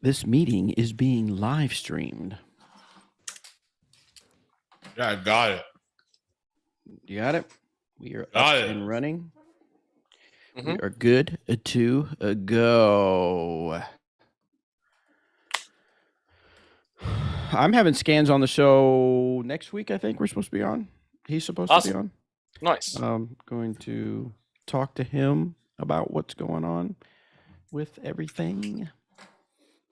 This meeting is being live streamed. Yeah, I got it. You got it? We are Got up it. and running. We are good to go. I'm having Scans on the show next week. I think we're supposed to be on. He's supposed to be on. Nice. I'm going to talk to him about what's going on with everything.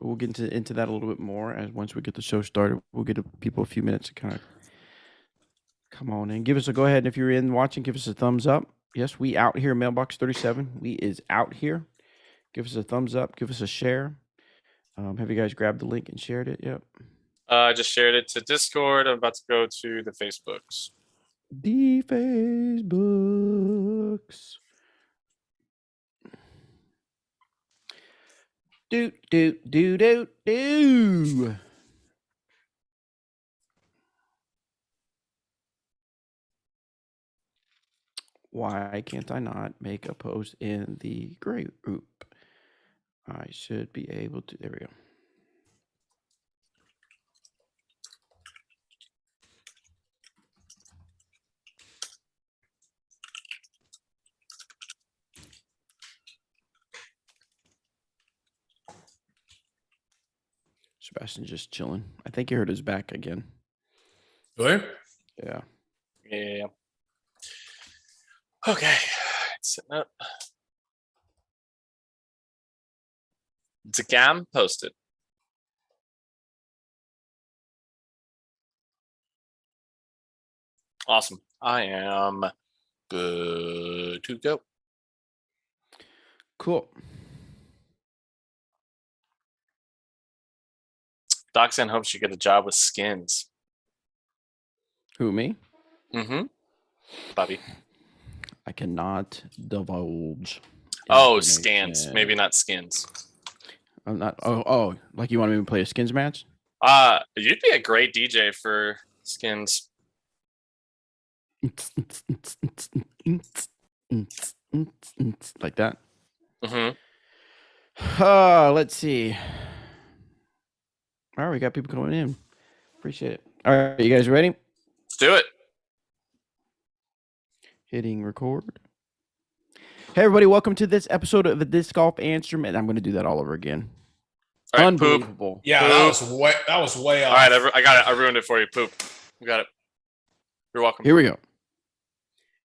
We'll get into that a little bit more as once we get the show started. We'll give people a few minutes to kind of come on in. Give us a go ahead. If you're in watching, give us a thumbs up. Yes, we out here. Mailbox 37. We is out here. Give us a thumbs up. Give us a share. Have you guys grabbed the link and shared it? Yep. I just shared it to Discord. I'm about to go to the Facebooks. The Facebooks. Do. Why can't I not make a post in the group? I should be able to. There we go. Sebastian just chilling. I think he hurt his back again. Really? Yeah. Yeah. Okay. It's sitting up. Zagam posted. Awesome. I am good to go. Cool. Doxan hopes you get a job with Skins. Who, me? Mm-hmm. Bobby. I cannot divulge. Oh, information. Scans. Maybe not Skins. I'm not. Oh, like you want me to play a Skins match? You'd be a great DJ for Skins. Like that. Mm-hmm. Let's see. All right, we got people coming in. Appreciate it. All right, you guys ready? Let's do it. Hitting record. Hey, everybody, welcome to this episode of the Disc Golf Instrument. I'm going to do that all over again. All right, Unbelievable. Yeah, Poop. that was way off. All right, I got it. I ruined it for you. Poop. You got it. You're welcome. Here we go.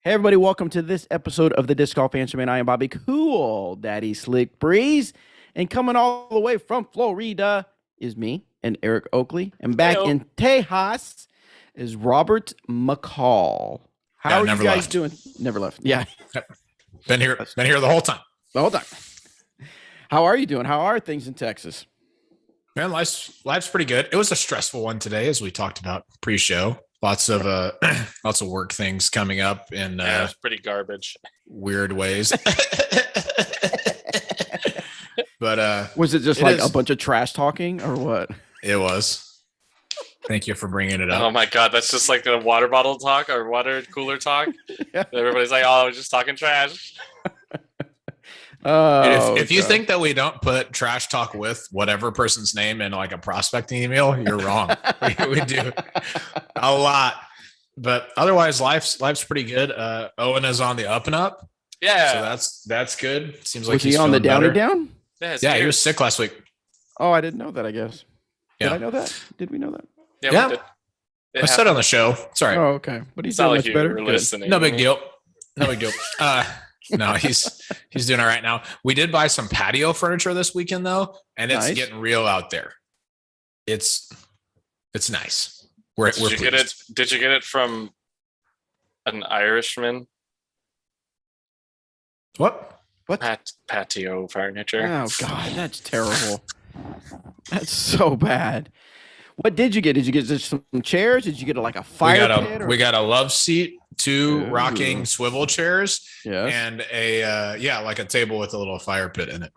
Hey, everybody, welcome to this episode of the Disc Golf Instrument. I am Bobby Cool Daddy Slick Breeze. And coming all the way from Florida is me and Eric Oakley. And back Hey-o. in Tejas is Robert McCall. How are you guys doing? Never left. Yeah. Been here the whole time. The whole time. How are you doing? How are things in Texas? Man, life's pretty good. It was a stressful one today, as we talked about pre-show. Lots of work things coming up in Yeah, it's pretty garbage. weird ways. But Was it just like a bunch of trash talking or what? it was. Thank you for bringing it Oh up. my god, that's just like the water bottle talk or water cooler talk. Yeah. Everybody's like, "Oh, I was just talking trash." Oh, If you God. think that we don't put trash talk with whatever person's name in like a prospecting email, you're wrong. we do a lot, but otherwise, life's pretty good. Owen is on the up and up, Yeah. so that's good. Seems like Was he he's on the feeling down better. and down? Yeah, he was sick last week. Oh, I didn't know that, I guess. Did Yeah. I know that? Did we know that? Yeah. Yeah. We did. It I said on the show. Sorry, Oh, okay. But he's It's not doing like much you better. were Good. listening. no big deal. No big deal. No, he's doing all right now. We did buy some patio furniture this weekend though, and it's Nice. getting real out there. It's nice. We're Did you get it? pleased. Did you get it from an Irishman? What? Patio furniture. Oh, God. That's terrible. That's so bad. What did you get? Did you get just some chairs? Did you get like a fire pit? We got a love seat, 2 Ooh. rocking swivel chairs, Yes. and a like a table with a little fire pit in it.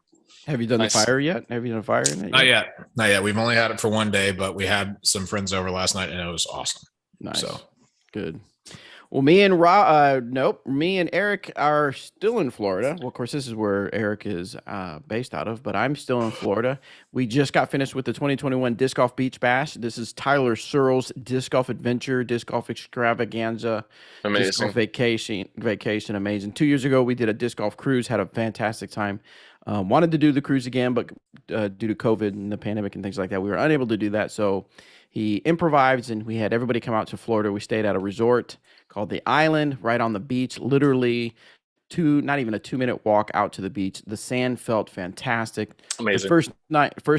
Have you done Nice. the fire yet? Have you done a fire in it? Not yet. We've only had it for one day, but we had some friends over last night, and it was awesome. Nice. So Good. Well, me and Eric are still in Florida. Well, of course, this is where Eric is based out of, but I'm still in Florida. We just got finished with the 2021 Disc Golf Beach Bash. This is Tyler Searles' Disc Golf Adventure, Disc Golf Extravaganza, Disc Golf Amazing. Vacation, amazing. 2 years ago, we did a disc golf cruise, had a fantastic time. Wanted to do the cruise again, but due to COVID and the pandemic and things like that, we were unable to do that. So he improvised, and we had everybody come out to Florida. We stayed at a resort called the Island, right on the beach. Literally, not even a 2-minute walk out to the beach. The sand felt fantastic. The Amazing. first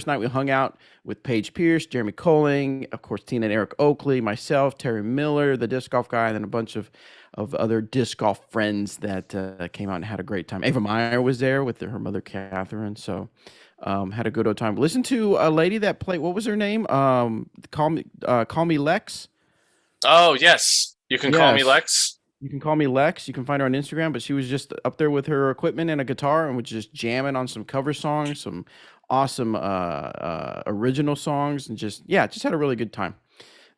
night we hung out with Paige Pierce, Jeremy Colling, of course, Tina and Eric Oakley, myself, Terry Miller, the disc golf guy, and then a bunch of other disc golf friends that came out and had a great time. Ava Meyer was there with her mother, Catherine. So had a good old time. Listen to a lady that played. What was her name? Call me Lex. Oh, yes. You can call me Yes. Lex. You can call me Lex. You can find her on Instagram, but she was just up there with her equipment and a guitar and was just jamming on some cover songs, some awesome original songs, and just had a really good time.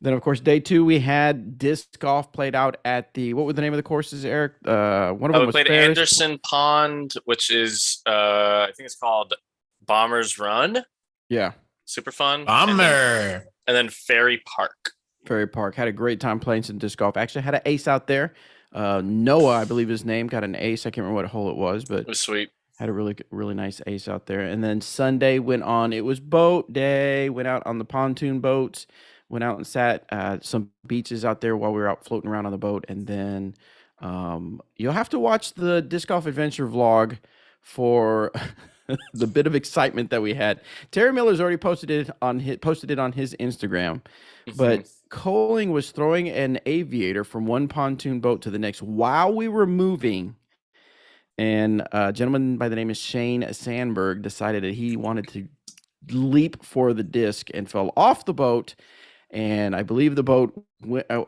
Then, of course, day 2, we had disc golf played out at what were the name of the courses, Eric? One of them We was played Ferris. Anderson Pond, which is, I think it's called Bombers Run. Yeah, Super fun. Bummer. And then Ferry Park. Ferry Park. Had a great time playing some disc golf. Actually, had an ace out there. Noah, I believe his name, got an ace. I can't remember what hole it was, but It was sweet. had a really nice ace out there. And then Sunday went on. It was boat day. Went out on the pontoon boats. Went out and sat at some beaches out there while we were out floating around on the boat. And then you'll have to watch the Disc Golf Adventure vlog for the bit of excitement that we had. Terry Miller's already posted it on his Instagram, but Coling was throwing an aviator from one pontoon boat to the next while we were moving. And a gentleman by the name of Shane Sandberg decided that he wanted to leap for the disc and fell off the boat. And I believe the boat went, I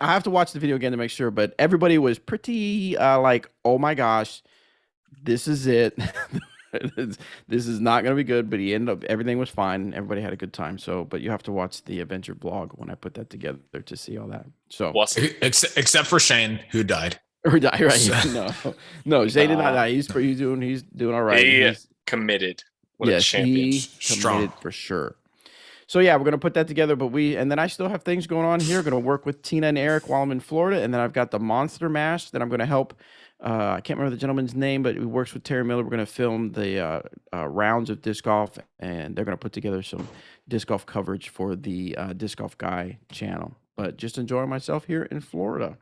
have to watch the video again to make sure, but everybody was pretty like, oh my gosh, this is it. This is not going to be good, but everything was fine. Everybody had a good time. So, but you have to watch the adventure vlog when I put that together to see all that. So, Awesome. Except for Shane, who died. or die, right? No, Zay did not die. He's doing all right. He He's- committed. What a yes, champion. he Strong. committed for sure. So yeah, we're gonna put that together. But then I still have things going on here. Gonna work with Tina and Eric while I'm in Florida, and then I've got the Monster Mash that I'm gonna help. I can't remember the gentleman's name, but he works with Terry Miller. We're gonna film the rounds of disc golf, and they're gonna put together some disc golf coverage for the Disc Golf Guy channel. But just enjoying myself here in Florida.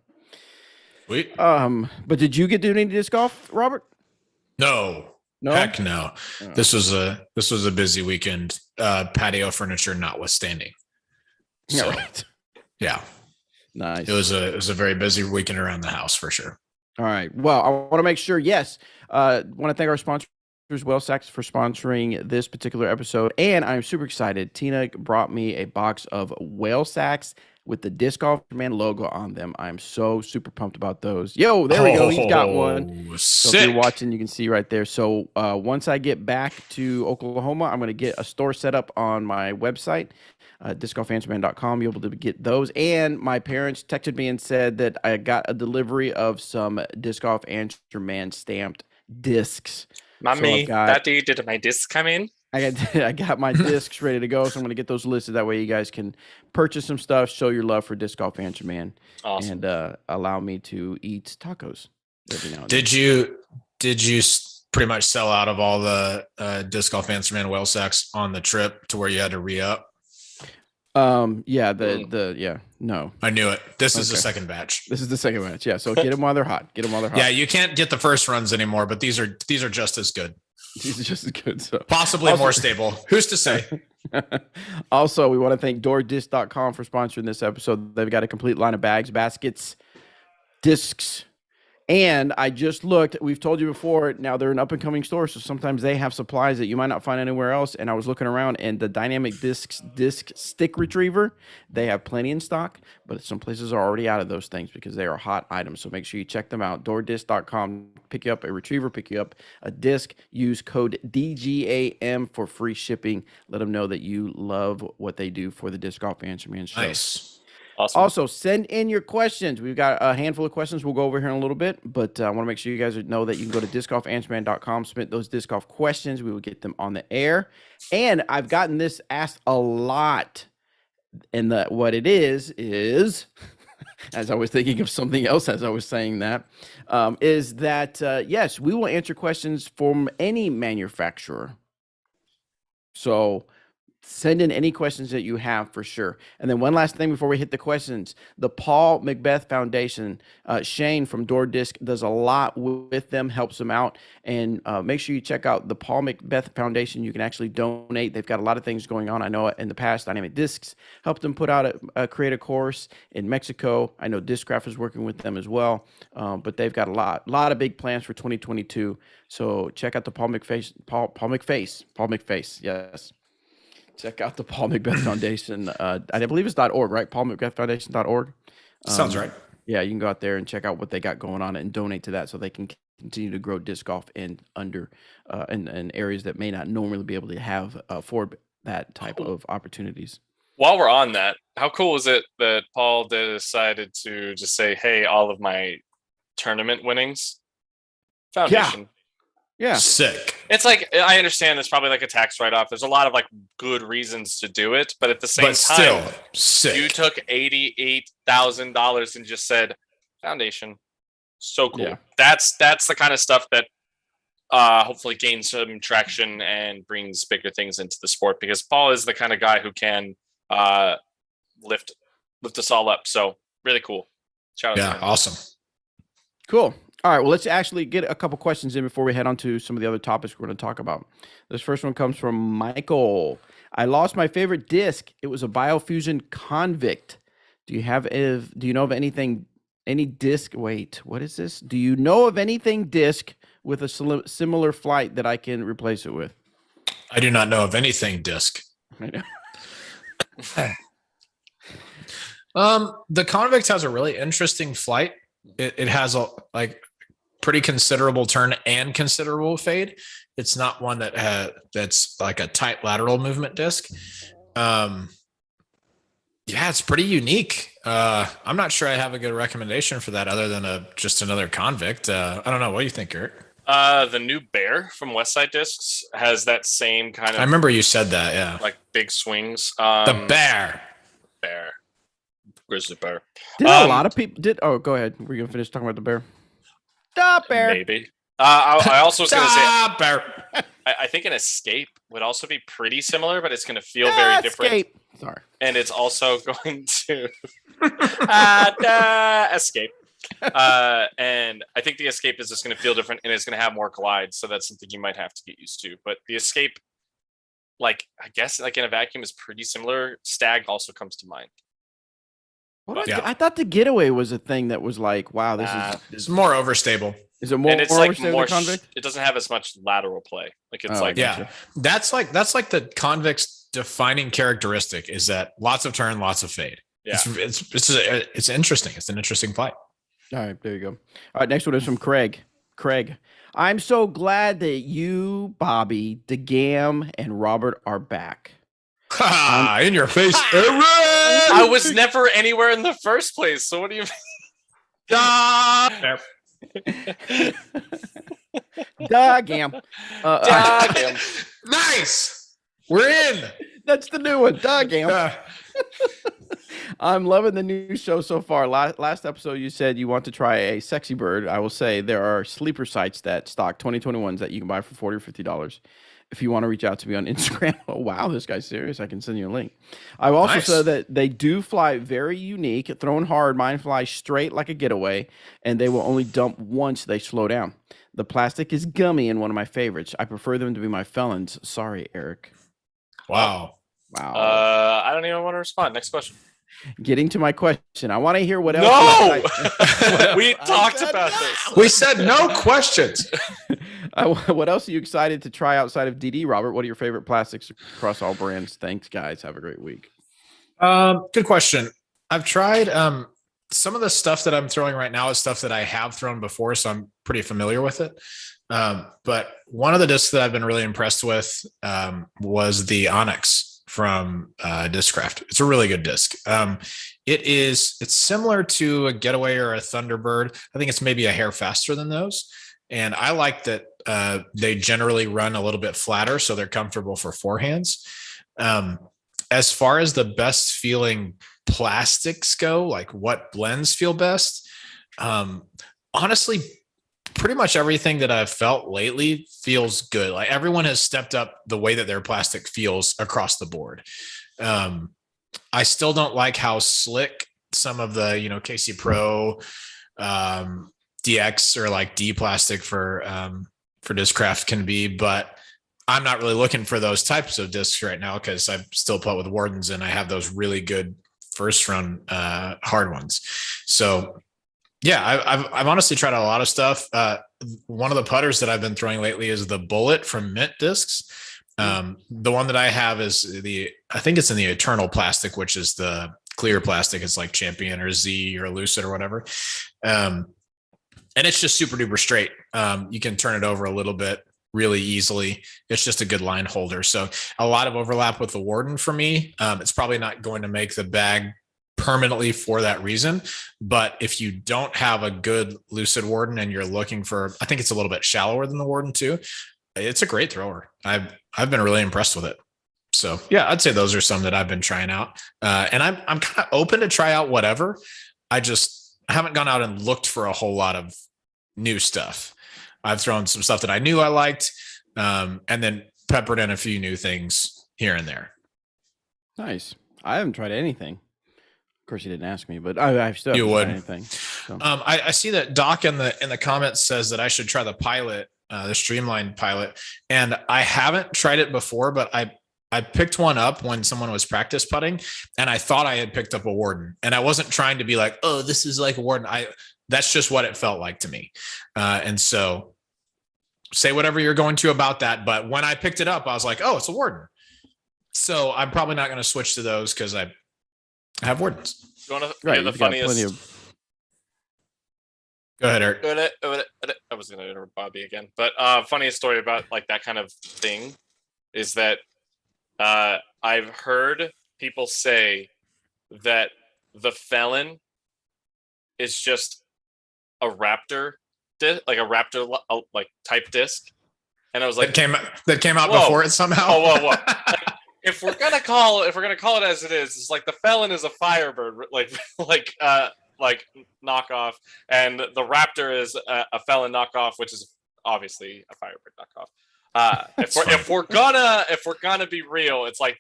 Sweet. But did you get to do any disc golf, Robert? No. No. Heck no. Oh. This was a busy weekend, patio furniture notwithstanding. Yeah, So, right. yeah, Nice. it was a very busy weekend around the house for sure. All right. Well, I want to make sure. Yes, want to thank our sponsors, Whale Sacks, for sponsoring this particular episode, and I'm super excited. Tina brought me a box of Whale Sacks with the Disc Golf Man logo on them. I'm so super pumped about those. Yo, there we go. He's got one. So Sick. if you're watching, you can see right there. So once I get back to Oklahoma, I'm going to get a store set up on my website, discgolfanswerman.com. You'll be able to get those. And my parents texted me and said that I got a delivery of some Disc Golf Answer Man stamped discs. Mommy, I've got- Daddy, did my disc come in? I got my discs ready to go, so I'm going to get those listed. That way you guys can purchase some stuff, show your love for Disc Golf Answer Man, Awesome. and allow me to eat tacos every now and then. Did you pretty much sell out of all the Disc Golf Answer Man whale sacks on the trip to where you had to re-up? No. I knew it. This is the Okay. second batch. This is the second match. Yeah, so get them while they're hot. Yeah, you can't get the first runs anymore, but these are just as good. These are just as good. So Possibly Also- more stable. Who's to say? also, we want to thank DoorDisc.com for sponsoring this episode. They've got a complete line of bags, baskets, discs. And I just looked, we've told you before, now they're an up and coming store. So sometimes they have supplies that you might not find anywhere else. And I was looking around, and the Dynamic Disc Stick Retriever, they have plenty in stock, but some places are already out of those things because they are hot items. So make sure you check them out. DoorDisc.com, pick you up a retriever, pick you up a disc, use code DGAM for free shipping. Let them know that you love what they do for the Disc Golf Answer Man show. Nice. Awesome. Also, send in your questions. We've got a handful of questions we'll go over here in a little bit, but I want to make sure you guys know that you can go to discgolfanswerman.com, submit those disc golf questions. We will get them on the air. And I've gotten this asked a lot. And what it is, as I was thinking of something else as I was saying that, is that, yes, we will answer questions from any manufacturer. So send in any questions that you have for sure. And then one last thing before we hit the questions, the Paul McBeth Foundation, Shane from Door Disc does a lot with them, helps them out. And make sure you check out the Paul McBeth Foundation. You can actually donate. They've got a lot of things going on. I know in the past, Dynamic Discs helped them put out create a course in Mexico. I know Discraft is working with them as well. But they've got a lot of big plans for 2022. So check out the Paul McFace. Yes. Check out the Paul McBeth Foundation. I believe it's .org, right? PaulMcBethFoundation.org. Sounds right. Yeah, you can go out there and check out what they got going on and donate to that so they can continue to grow disc golf in areas that may not normally be able to afford that type of opportunities. While we're on that, how cool is it that Paul decided to just say, "Hey, all of my tournament winnings, foundation." Yeah. Sick. It's like, I understand there's probably like a tax write-off. There's a lot of like good reasons to do it, but at the same But still, time, sick. you took $88,000 and just said foundation. So cool. Yeah. That's the kind of stuff that hopefully gains some traction and brings bigger things into the sport, because Paul is the kind of guy who can lift us all up. So really cool. Shout out to him. Awesome. Cool. All right, well, let's actually get a couple questions in before we head on to some of the other topics we're going to talk about. This first one comes from Michael. I lost my favorite disc. It was a Biofusion Convict. Do you know of any disc? Wait, what is this? Do you know of anything disc with a similar flight that I can replace it with? I do not know of anything disc. I know. The Convict has a really interesting flight. It has a pretty considerable turn and considerable fade. It's not one that's like a tight lateral movement disc. It's pretty unique. I'm not sure I have a good recommendation for that other than just another Convict. I don't know. What do you think, Eric? The new Bear from Westside Discs has that same kind of. I remember you said that. Yeah, like big swings. The Bear. Grizzly Bear. Did a lot of people did? Oh, go ahead. We're gonna finish talking about the Bear. The Bear. Maybe. I also was gonna say. Bear. I think an Escape would also be pretty similar, but it's gonna feel very different. Escape. Sorry. And it's also going to Escape. And I think the Escape is just going to feel different, and it's going to have more glide. So that's something you might have to get used to. But the Escape, I guess, in a vacuum, is pretty similar. Stag also comes to mind. I thought the Getaway was a thing that was like, wow, this is it's more overstable. Is it more? And it's more Convict? It doesn't have as much lateral play. That's like the Convict's defining characteristic is that lots of turn, lots of fade. Yeah, it's interesting. It's an interesting fight. All right, there you go. All right, next one is from Craig. Craig, I'm so glad that you, Bobby, DeGam, and Robert are back. In your face, Eric! I was never anywhere in the first place. So what do you mean? DeGam. Nice. We're in. That's the new one. DeGam. I'm loving the new show so far. Last episode, you said you want to try a Sexy Bird. I will say there are sleeper sites that stock 2021s that you can buy for $40 or $50. If you want to reach out to me on Instagram, oh wow, this guy's serious. I can send you a link. I've also said that they do fly very unique, thrown hard. Mine fly straight like a Getaway, and they will only dump once they slow down. The plastic is gummy and one of my favorites. I prefer them to be my felons. Sorry, Eric. Wow. I don't even want to respond. Next question. Getting to my question, I want to hear what else. No, we talked about this. We said no questions. What else are you excited to try outside of DD, Robert? What are your favorite plastics across all brands? Thanks, guys. Have a great week. Good question. I've tried some of the stuff that I'm throwing right now is stuff that I have thrown before, so I'm pretty familiar with it. But one of the discs that I've been really impressed with was the Onyx from Discraft. It's a really good disc. It's similar to a Getaway or a Thunderbird. I think it's maybe a hair faster than those. And I like that they generally run a little bit flatter, so they're comfortable for forehands. As far as the best feeling plastics go, like what blends feel best, honestly, pretty much everything that I've felt lately feels good. Like everyone has stepped up the way that their plastic feels across the board. I still don't like how slick some of the, KC Pro, DX or like D plastic for Discraft can be, but I'm not really looking for those types of discs right now because I still play with Wardens and I have those really good first run hard ones. So yeah, I've honestly tried a lot of stuff. One of the putters that I've been throwing lately is the Bullet from Mint Discs. The one that I have is I think it's in the Eternal plastic, which is the clear plastic. It's like Champion or Z or Lucid or whatever. And it's just super duper straight. You can turn it over a little bit really easily. It's just a good line holder. So a lot of overlap with the Warden for me. It's probably not going to make the bag permanently for that reason. But if you don't have a good Lucid Warden and you're looking for, I think it's a little bit shallower than the Warden too. It's a great thrower. I've been really impressed with it. So yeah, I'd say those are some that I've been trying out. And I'm kind of open to try out whatever. I haven't gone out and looked for a whole lot of new stuff. I've thrown some stuff that I knew I liked, and then peppered in a few new things here and there. Nice. I haven't tried anything. Of course, you didn't ask me, but I still haven't tried anything. So. I see that Doc in the comments says that I should try the Pilot, the Streamlined Pilot, and I haven't tried it before, but I picked one up when someone was practice putting, and I thought I had picked up a Warden, and I wasn't trying to be like, oh, this is like a Warden. That's just what it felt like to me, and so say whatever you're going to about that. But when I picked it up, I was like, oh, it's a Warden. So I'm probably not going to switch to those because I have Wardens. You want to hear the funniest? Go ahead, Eric. I was going to interrupt Bobby again, but funniest story about like that kind of thing is that I've heard people say that the Felon is just a Raptor like a Raptor like type disc, and I was like, that came out before it somehow. Whoa. Like, if we're gonna call it as it is, it's like the Felon is a Firebird, like knockoff, and the Raptor is a Felon knockoff, which is obviously a Firebird knockoff. If we're gonna be real, it's like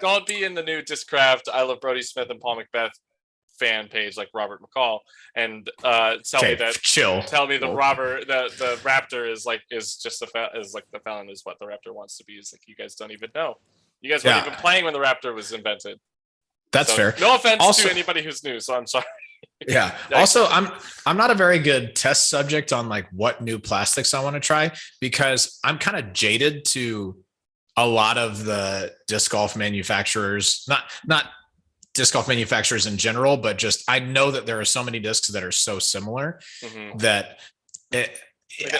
don't be in the new Discraft, I Love Brody Smith and Paul Macbeth fan page like Robert McCall and tell me the Raptor is just the Felon is what the Raptor wants to be. Is like, you guys don't even know. You guys weren't even playing when the Raptor was invented. That's fair. No offense to anybody who's new, so I'm sorry. Yeah. Also, I'm not a very good test subject on like what new plastics I want to try because I'm kind of jaded to a lot of the disc golf manufacturers, not disc golf manufacturers in general, but just I know that there are so many discs that are so similar that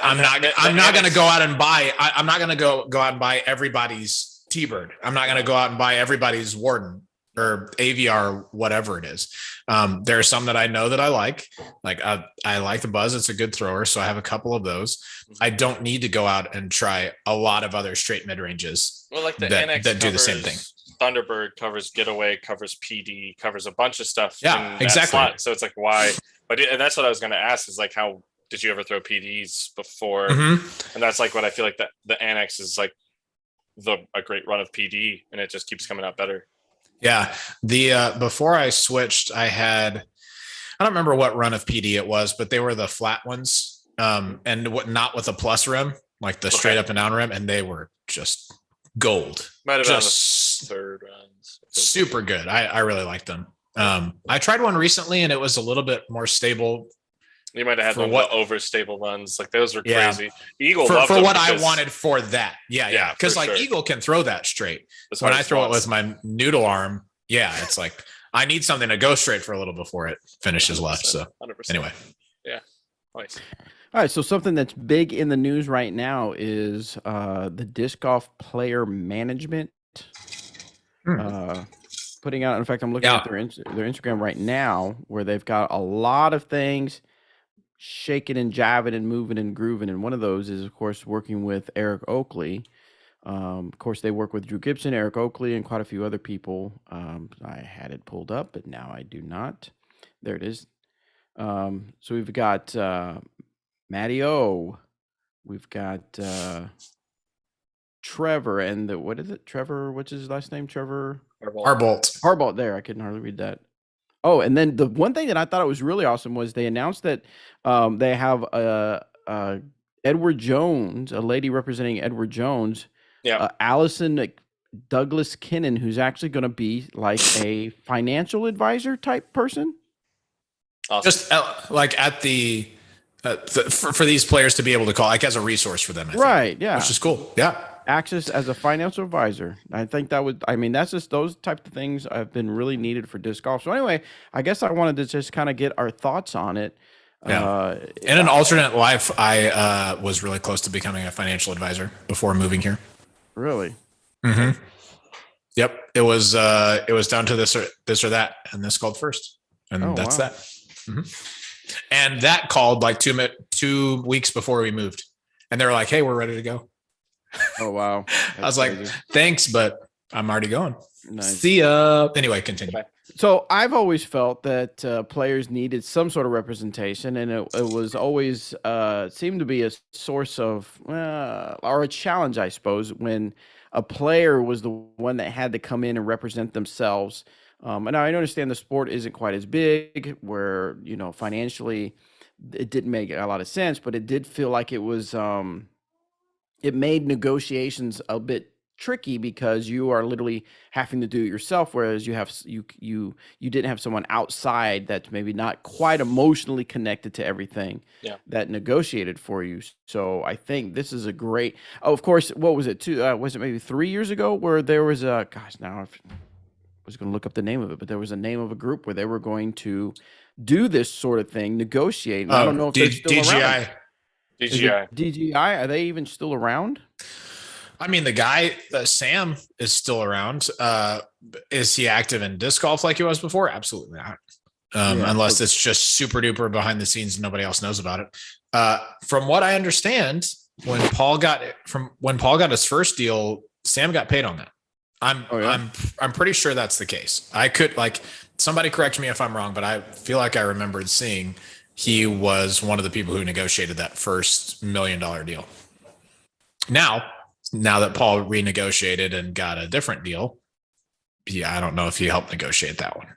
I'm not going to go out and buy. I'm not going to go out and buy everybody's T-Bird. I'm not going to go out and buy everybody's Warden or AVR, whatever it is. There are some that I know that I like. Like I like the Buzz. It's a good thrower. So I have a couple of those. I don't need to go out and try a lot of other straight mid ranges like the that do the same thing. Thunderbird covers Getaway, covers PD, covers a bunch of stuff. Yeah, exactly. Slot. So it's like, why? And that's what I was going to ask is like, how did you ever throw PDs before? And that's like what I feel like that the Annex is like a great run of PD, and it just keeps coming out better. Yeah. The before I switched, I don't remember what run of PD it was, but they were the flat ones, and not with a plus rim, like the straight up and down rim, and they were just gold. Might have been the third runs. Super good. I really liked them. I tried one recently, and it was a little bit more stable. You might have had the overstable runs. Like those were crazy. Yeah. Eagle for what I wanted for that. Yeah. Because like Eagle can throw that straight. When I throw it with my noodle arm, it's like I need something to go straight for a little before it finishes left. So 100%. Anyway. Yeah. Nice. All right. So something that's big in the news right now is the disc golf player management. putting out. In fact, I'm looking at their Instagram right now, where they've got a lot of things shaking and jiving and moving and grooving. And one of those is, of course, working with Eric Oakley. Of course, they work with Drew Gibson, Eric Oakley, and quite a few other people. I had it pulled up, but now I do not. There it is. So we've got Matty O. We've got Trevor and what is it? Trevor, what's his last name? Trevor Harbolt. There, I couldn't hardly read that. Oh, and then the one thing that I thought was really awesome was they announced that they have Edward Jones, a lady representing Edward Jones, Allison Douglas Kinnan, who's actually going to be like a financial advisor type person. Awesome. Just like at the for these players to be able to call, like as a resource for them, right? Think, yeah, which is cool. Yeah, access as a financial advisor. I think that would. I mean, that's just those type of things have been really needed for disc golf. So anyway, I guess I wanted to just kind of get our thoughts on it. Yeah. In an alternate life, I was really close to becoming a financial advisor before moving here. Really? Mm-hmm. Yep. It was down to this or that, and this called first, and that's that. Mm-hmm. And that called like 2 weeks before we moved, and they were like, "Hey, we're ready to go." Oh wow! I was crazy. Like, "Thanks, but I'm already going." Nice. See ya. Anyway, continue. So I've always felt that players needed some sort of representation, and it was always seemed to be a source of or a challenge, I suppose, when a player was the one that had to come in and represent themselves. And I understand the sport isn't quite as big, where financially it didn't make a lot of sense, but it did feel like it was it made negotiations a bit tricky because you are literally having to do it yourself, whereas you didn't have someone outside that's maybe not quite emotionally connected to everything that negotiated for you. So I think this is a great. Oh, of course, what was it? Was it maybe 3 years ago where there was a now I was going to look up the name of it, but there was a name of a group where they were going to do this sort of thing, negotiate. I don't know if they're still around. DGI, are they even still around? I mean, the guy, Sam, is still around. Is he active in disc golf like he was before? Absolutely not. Unless it's just super duper behind the scenes and nobody else knows about it. From what I understand, when Paul got his first deal, Sam got paid on that. I'm pretty sure that's the case. I could somebody correct me if I'm wrong, but I feel like I remembered seeing he was one of the people who negotiated that first $1 million deal. Now that Paul renegotiated and got a different deal, I don't know if he helped negotiate that one.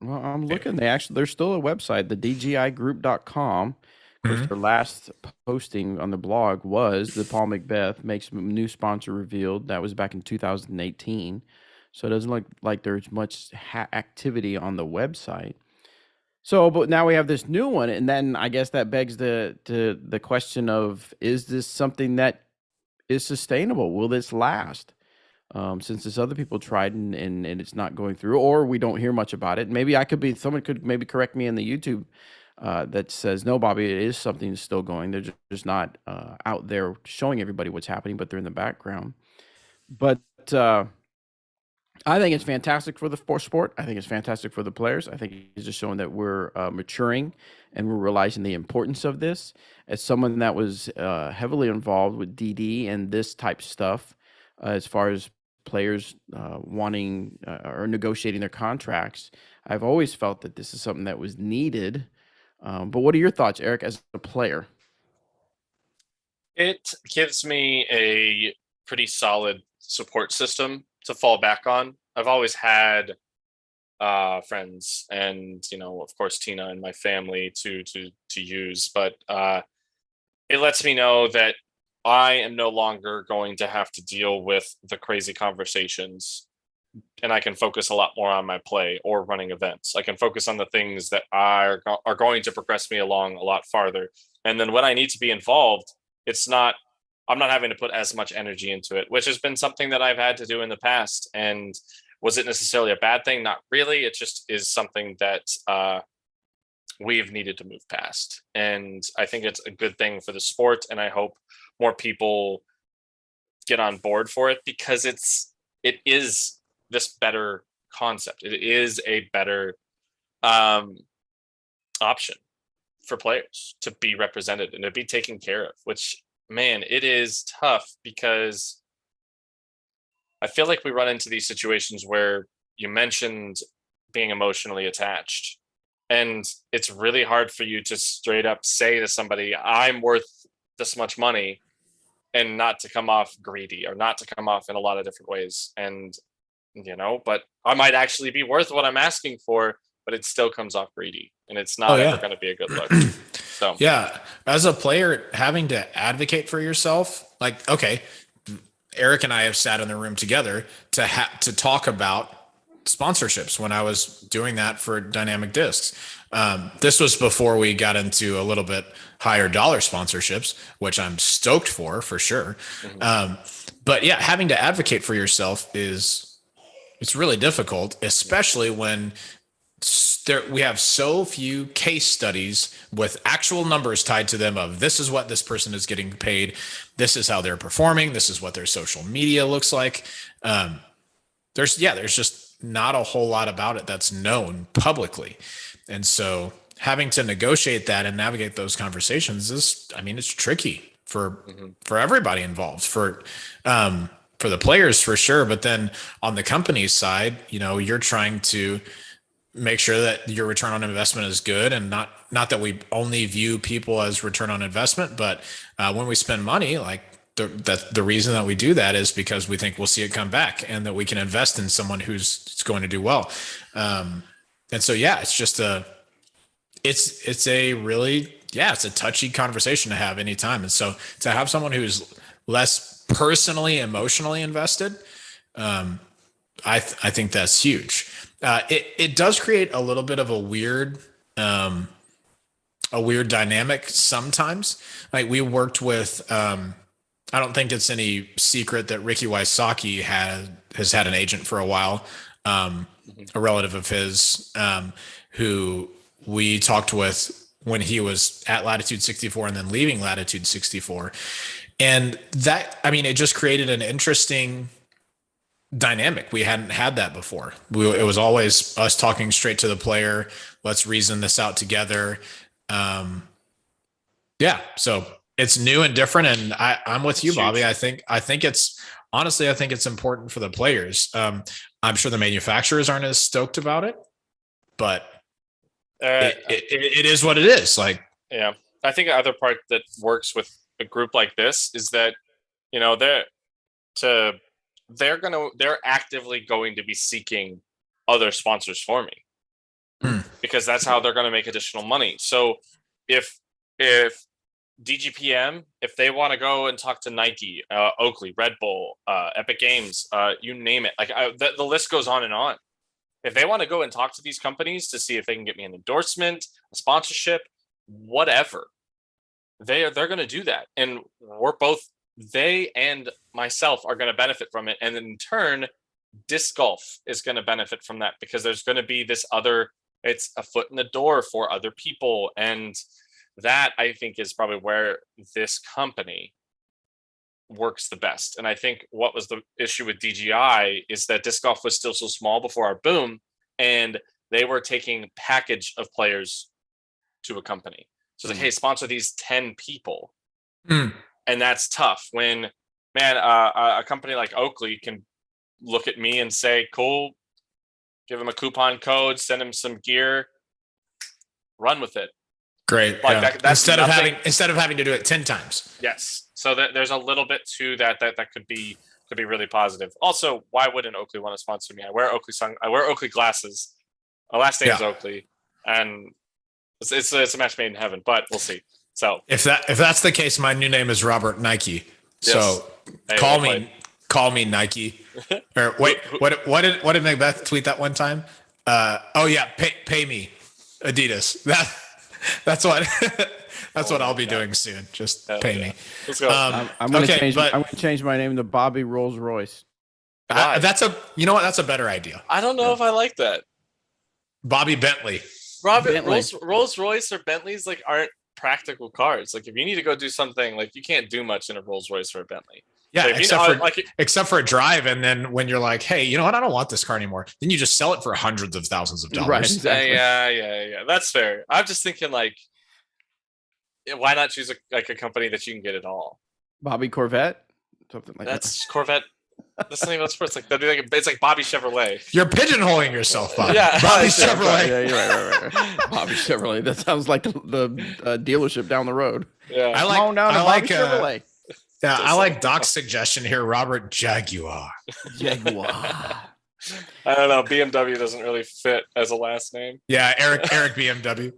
Well, I'm looking. There's still a website, the DGIgroup.com. Of course, their last posting on the blog was the Paul McBeth makes a new sponsor revealed. That was back in 2018. So it doesn't look like there's much activity on the website. So, but now we have this new one, and then I guess that begs the question of, is this something that is sustainable? Will this last? Since this other people tried and it's not going through, or we don't hear much about it. Maybe someone could maybe correct me in the YouTube that says, no, Bobby, it is something that's still going. They're just not out there showing everybody what's happening, but they're in the background. But I think it's fantastic for the sport. I think it's fantastic for the players. I think it's just showing that we're maturing and we're realizing the importance of this. As someone that was heavily involved with DD and this type of stuff, as far as players wanting or negotiating their contracts, I've always felt that this is something that was needed. But what are your thoughts, Eric, as a player? It gives me a pretty solid support system to fall back on. I've always had friends and, of course, Tina and my family to use, but it lets me know that I am no longer going to have to deal with the crazy conversations, and I can focus a lot more on my play or running events. I can focus on the things that are going to progress me along a lot farther. And then when I need to be involved, I'm not having to put as much energy into it, which has been something that I've had to do in the past. And was it necessarily a bad thing? Not really. It just is something that we've needed to move past. And I think it's a good thing for the sport. And I hope more people get on board for it, because it is this better concept. It is a better option for players to be represented and to be taken care of, which, man, it is tough because I feel like we run into these situations where you mentioned being emotionally attached, and it's really hard for you to straight up say to somebody, I'm worth this much money, and not to come off greedy or not to come off in a lot of different ways. And, but I might actually be worth what I'm asking for, but it still comes off greedy, and it's not ever going to be a good look. So, yeah, as a player, having to advocate for yourself, like, okay, Eric and I have sat in the room together to talk about sponsorships when I was doing that for Dynamic Discs. This was before we got into a little bit higher dollar sponsorships, which I'm stoked for sure. Mm-hmm. But yeah, having to advocate for yourself it's really difficult, especially when we have so few case studies with actual numbers tied to them of this is what this person is getting paid. This is how they're performing. This is what their social media looks like. There's just not a whole lot about it that's known publicly. And so having to negotiate that and navigate those conversations it's tricky for everybody involved, for the players for sure. But then on the company's side, you're trying to make sure that your return on investment is good, and not that we only view people as return on investment, but when we spend money, like the reason that we do that is because we think we'll see it come back and that we can invest in someone who's going to do well. And so, yeah, it's just it's a touchy conversation to have anytime. And so to have someone who's less personally, emotionally invested, I think that's huge. It does create a little bit of a weird dynamic sometimes. Like we worked with, I don't think it's any secret that Ricky Wysocki has had an agent for a while, a relative of his, who we talked with when he was at Latitude 64 and then leaving Latitude 64. And that, it just created an interesting dynamic. We hadn't had that before. It was always us talking straight to the player. Let's reason this out together. So it's new and different. And I'm with you, Bobby. I think it's important for the players. I'm sure the manufacturers aren't as stoked about it, but it is what it is. Like, yeah, I think the other part that works with a group like this is that, they're actively going to be seeking other sponsors for me, because that's how they're going to make additional money. So if DGPM, if they want to go and talk to Nike, Oakley, Red Bull, Epic Games, you name it, like the list goes on and on. If they want to go and talk to these companies to see if they can get me an endorsement, a sponsorship, whatever, they're going to do that. And they and myself are going to benefit from it. And in turn, disc golf is going to benefit from that, because there's going to be it's a foot in the door for other people. And that, I think, is probably where this company works the best. And I think what was the issue with DGI is that disc golf was still so small before our boom, and they were taking package of players to a company. So it's like, hey, sponsor these 10 people. And that's tough when, man, a company like Oakley can look at me and say, cool, give them a coupon code, send them some gear, run with it. Great. Like instead of having to do it 10 times. Yes. So there's a little bit to that could be really positive. Also, why wouldn't Oakley want to sponsor me? I wear Oakley glasses. My last name is Oakley, and it's a match made in heaven. But we'll see. So if that's the case, my new name is Robert Nike. Yes. So call me Nike. Or wait, what did Macbeth tweet that one time? Pay me Adidas. That's what I'll be doing soon. Just pay me. Let's go. I'm going to change my name to Bobby Rolls Royce. That's a better idea. I don't know if I like that. Bobby Bentley. Rolls Royce or Bentleys aren't practical cars. Like if you need to go do something, like you can't do much in a Rolls Royce or a Bentley. Yeah, Like, except for a drive, and then when you're like, hey, you know what? I don't want this car anymore. Then you just sell it for hundreds of thousands of dollars. Right, exactly. Yeah. That's fair. I'm just thinking like, why not choose a company that you can get it all? Bobby Corvette, something like That's Corvette. That's not even sports. Like it's like Bobby Chevrolet. You're pigeonholing yourself, Bobby. Yeah. Bobby that. Chevrolet. Yeah, you're right. Bobby Chevrolet. That sounds like the dealership down the road. Yeah. I like. Come on down to I Bobby like. Chevrolet. Yeah, I like Doc's suggestion here, Robert Jaguar. Jaguar. I don't know. BMW doesn't really fit as a last name. Yeah, Eric BMW.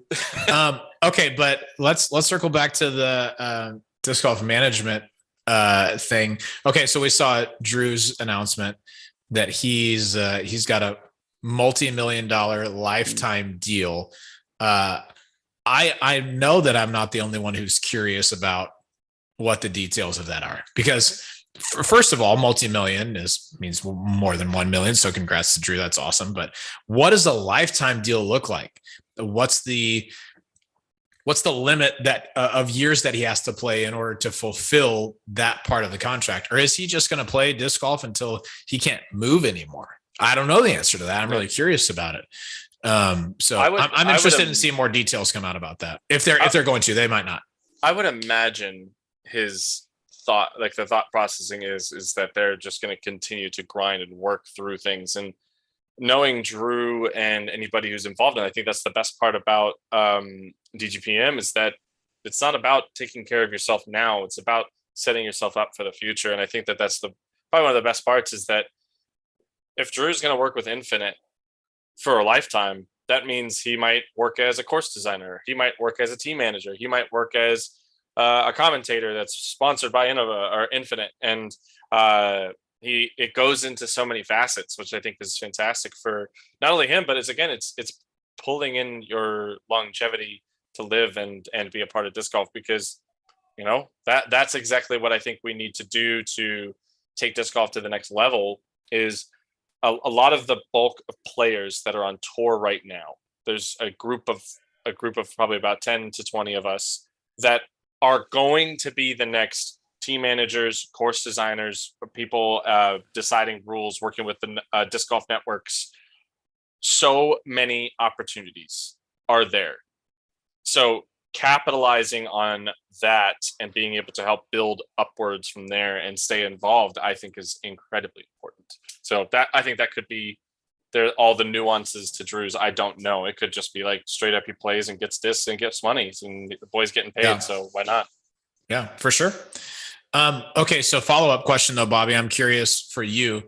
Okay, but let's circle back to the disc golf management thing. Okay, so we saw Drew's announcement that he's got a multi-million-dollar lifetime deal. I know that I'm not the only one who's curious about what the details of that are, because first of all, multi-million means more than 1 million. So congrats to Drew. That's awesome. But what does a lifetime deal look like? What's the limit that of years that he has to play in order to fulfill that part of the contract? Or is he just going to play disc golf until he can't move anymore? I don't know the answer to that. I'm really curious about it. So I'm interested in seeing more details come out about that. If they're going to, they might not. I would imagine his thought, like the thought processing is that they're just going to continue to grind and work through things. And knowing Drew and anybody who's involved in it, I think that's the best part about DGPM, is that it's not about taking care of yourself now. It's about setting yourself up for the future. And I think that that's probably one of the best parts, is that if Drew's going to work with Infinite for a lifetime, that means he might work as a course designer. He might work as a team manager. He might work as a commentator that's sponsored by Innova or Infinite. And it goes into so many facets, which I think is fantastic for not only him, but it's pulling in your longevity to live and be a part of disc golf, because that's exactly what I think we need to do to take disc golf to the next level. Is a lot of the bulk of players that are on tour right now. There's a group of probably about 10 to 20 of us that are going to be the next team managers, course designers, people deciding rules, working with the disc golf networks. So many opportunities are there. So capitalizing on that and being able to help build upwards from there and stay involved, I think is incredibly important. So I think that could be there. All the nuances to Drew's, I don't know. It could just be like straight up he plays and gets discs and gets money, and the boy's getting paid. Yeah. So why not? Yeah, for sure. Okay. So follow-up question though, Bobby, I'm curious for you.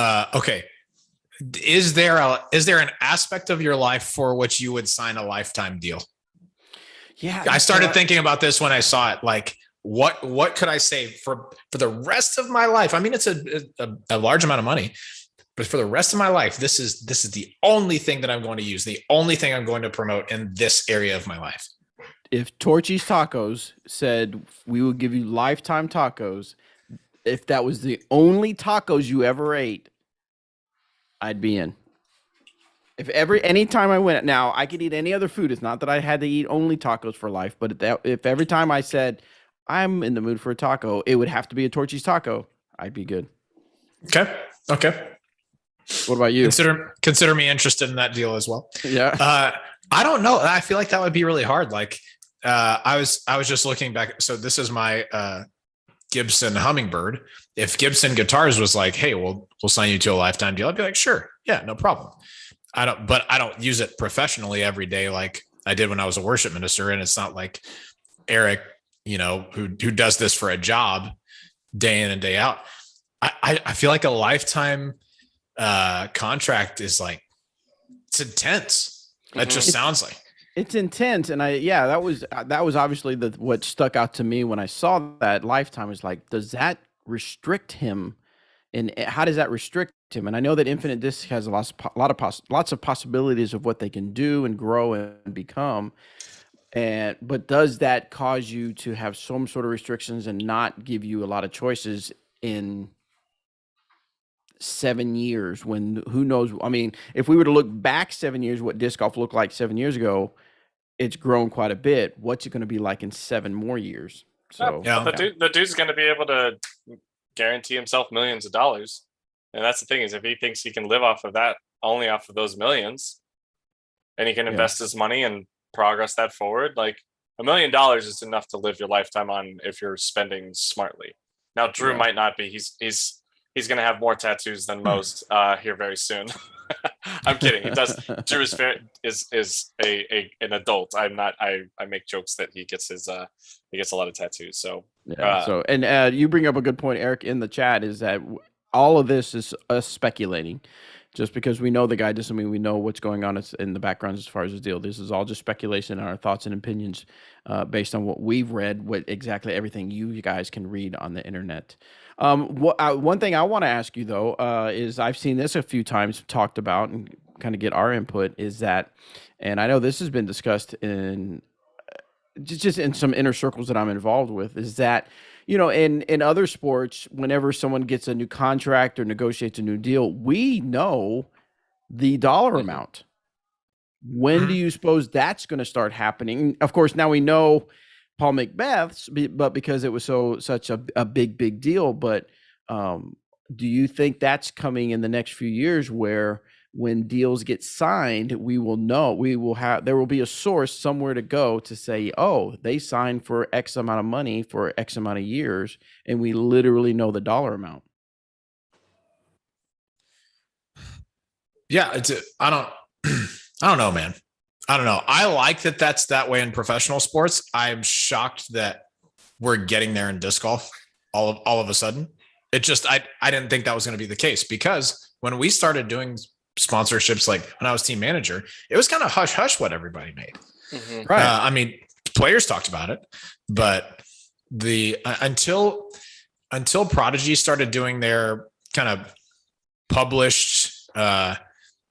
Okay. Is there an aspect of your life for which you would sign a lifetime deal? Yeah. I started thinking about this when I saw it. Like, what could I say for the rest of my life? I mean, it's a large amount of money, but for the rest of my life, this is the only thing that I'm going to use, the only thing I'm going to promote in this area of my life. If Torchy's Tacos said we will give you lifetime tacos, if that was the only tacos you ever ate, I'd be in. Anytime I went, now I could eat any other food. It's not that I had to eat only tacos for life, but if every time I said I'm in the mood for a taco, it would have to be a Torchy's taco, I'd be good. Okay. What about you? Consider me interested in that deal as well. Yeah. I don't know. I feel like that would be really hard. Like I was just looking back. So this is my Gibson Hummingbird. If Gibson Guitars was like, hey, we'll sign you to a lifetime deal, I'd be like, sure. Yeah, no problem. I don't use it professionally every day like I did when I was a worship minister. And it's not like Eric, who does this for a job day in and day out. I feel like a lifetime contract is like, it's intense. That just sounds like it's intense. And that was obviously what stuck out to me when I saw that lifetime. Is like, does that restrict him? And how does that restrict him? And I know that Infinite Disc has lots of possibilities of what they can do and grow and become. But does that cause you to have some sort of restrictions and not give you a lot of choices in 7 years? When who knows? I mean, if we were to look back 7 years, what disc golf looked like 7 years ago, it's grown quite a bit. What's it going to be like in 7 more years? So the dude's going to be able to guarantee himself millions of dollars. And that's the thing, is if he thinks he can live off of that, only off of those millions, and he can invest his money and progress that forward, like $1 million is enough to live your lifetime on if you're spending smartly. Now, Drew might not be. He's going to have more tattoos than most here very soon. I'm kidding. He does. Drew is an adult. I'm not. I make jokes that he gets a lot of tattoos. So you bring up a good point, Eric, in the chat, is that all of this is us speculating. Just because we know the guy doesn't mean we know what's going on in the background as far as his deal. This is all just speculation and our thoughts and opinions based on what we've read, what exactly everything you guys can read on the internet. One thing I want to ask you, though, is I've seen this a few times talked about and kind of get our input, is that, and I know this has been discussed in just in some inner circles that I'm involved with, is that, you know, in other sports, whenever someone gets a new contract or negotiates a new deal, we know the dollar amount. When do you suppose that's going to start happening? Of course, now we know Paul Macbeth's, but because it was such a big deal. But do you think that's coming in the next few years, where when deals get signed, we will know, there will be a source somewhere to go to say, oh, they signed for X amount of money for X amount of years, and we literally know the dollar amount? Yeah, I don't know, man. I don't know. I like that that's that way in professional sports. I'm shocked that we're getting there in disc golf all of a sudden. It just, I didn't think that was going to be the case, because when we started doing sponsorships, like when I was team manager, it was kind of hush hush what everybody made. Right. I mean, players talked about it, but until Prodigy started doing their kind of published, hey,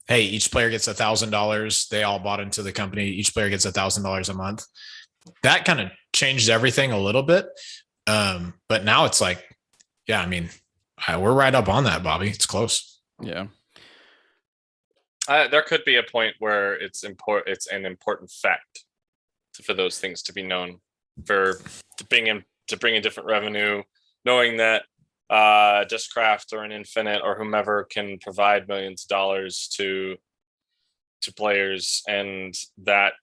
each player gets $1,000. They all bought into the company. Each player gets $1,000 a month. That kind of changed everything a little bit. But now it's like, yeah, I mean, we're right up on that, Bobby. It's close. Yeah. There could be a point where it's an important fact for those things to be known, to bring in different revenue, knowing that Discraft or an Infinite or whomever can provide millions of dollars to players, and that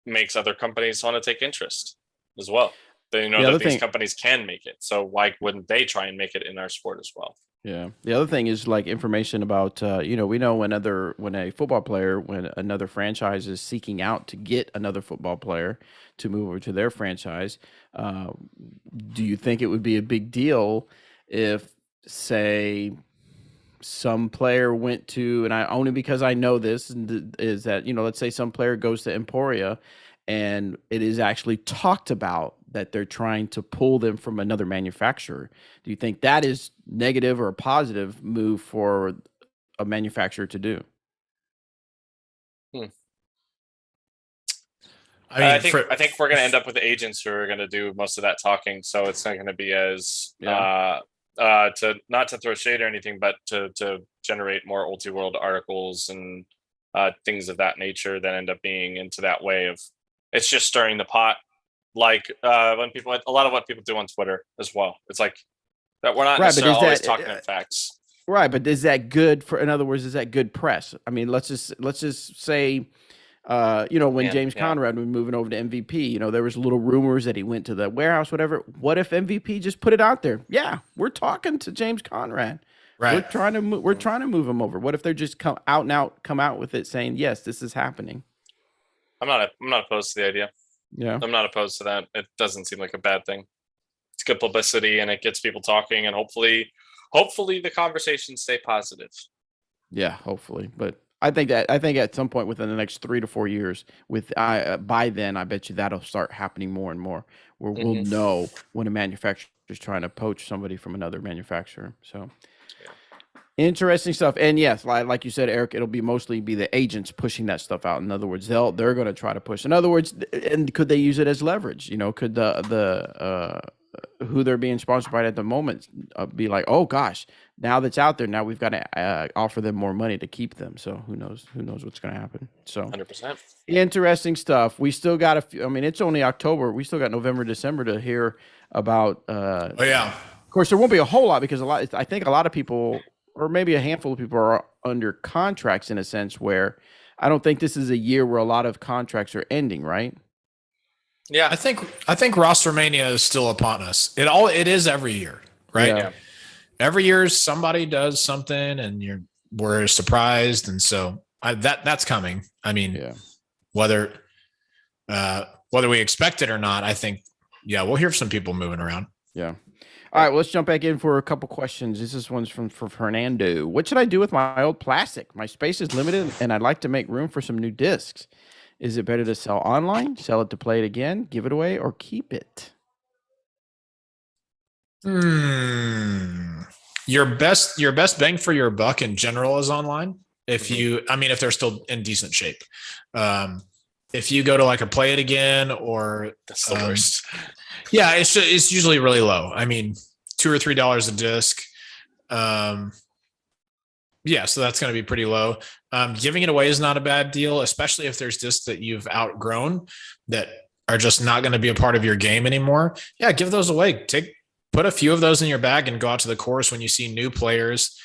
makes other companies want to take interest as well. They know that these companies can make it, so why wouldn't they try and make it in our sport as well? Yeah. The other thing is like information about, we know when another franchise is seeking out to get another football player to move over to their franchise, do you think it would be a big deal if, say, some player went to, and only because I know this, is that, let's say some player goes to Emporia and it is actually talked about that they're trying to pull them from another manufacturer. Do you think that is negative or a positive move for a manufacturer to do? I think we're going to end up with agents who are going to do most of that talking. So it's not going to be as not to throw shade or anything, but to generate more Ulti World articles and things of that nature that end up being into that way of, it's just stirring the pot. Like a lot of what people do on Twitter as well. It's like that we're not necessarily always talking facts. Right, but is that good in other words, is that good press? I mean, let's just say, when James Conrad was moving over to MVP, there was little rumors that he went to the warehouse, whatever. What if MVP just put it out there? Yeah, we're talking to James Conrad. Right. We're trying to move him over. What if they're just come out with it saying, yes, this is happening? I'm not opposed to the idea. Yeah, I'm not opposed to that. It doesn't seem like a bad thing. It's good publicity and it gets people talking, and hopefully the conversations stay positive. Yeah, hopefully. But I think at some point within the next 3 to 4 years, by then, I bet you that'll start happening more and more, where we'll know when a manufacturer is trying to poach somebody from another manufacturer. So interesting stuff. And yes, like you said, Eric, it'll mostly be the agents pushing that stuff out. In other words, they're going to try to push. In other words, and could they use it as leverage? Could the who they're being sponsored by at the moment be like, oh gosh, now that's out there, now we've got to offer them more money to keep them. So who knows what's going to happen. So 100%. Interesting stuff. We still got it's only October. We still got November, December to hear about. course, there won't be a whole lot because I think a lot of people, or maybe a handful of people, are under contracts in a sense where I don't think this is a year where a lot of contracts are ending, right? Yeah, I think roster mania is still upon us. It is every year, right? Yeah. Every year somebody does something and we're surprised, and so that's coming. I mean, Yeah. whether we expect it or not, I think we'll hear some people moving around. Yeah. All right, well, let's jump back in for a couple questions. This one's from Fernando. What should I do with my old plastic? My space is limited, and I'd like to make room for some new discs. Is it better to sell online, sell it to play it again, give it away, or keep it? Your best bang for your buck in general is online. If they're still in decent shape. If you go to like a Play It Again or that's the worst. Yeah, it's usually really low. I mean, $2 or $3 a disc. So that's going to be pretty low. Giving it away is not a bad deal, especially if there's discs that you've outgrown that are just not going to be a part of your game anymore. Yeah, give those away. Put a few of those in your bag and go out to the course when you see new players.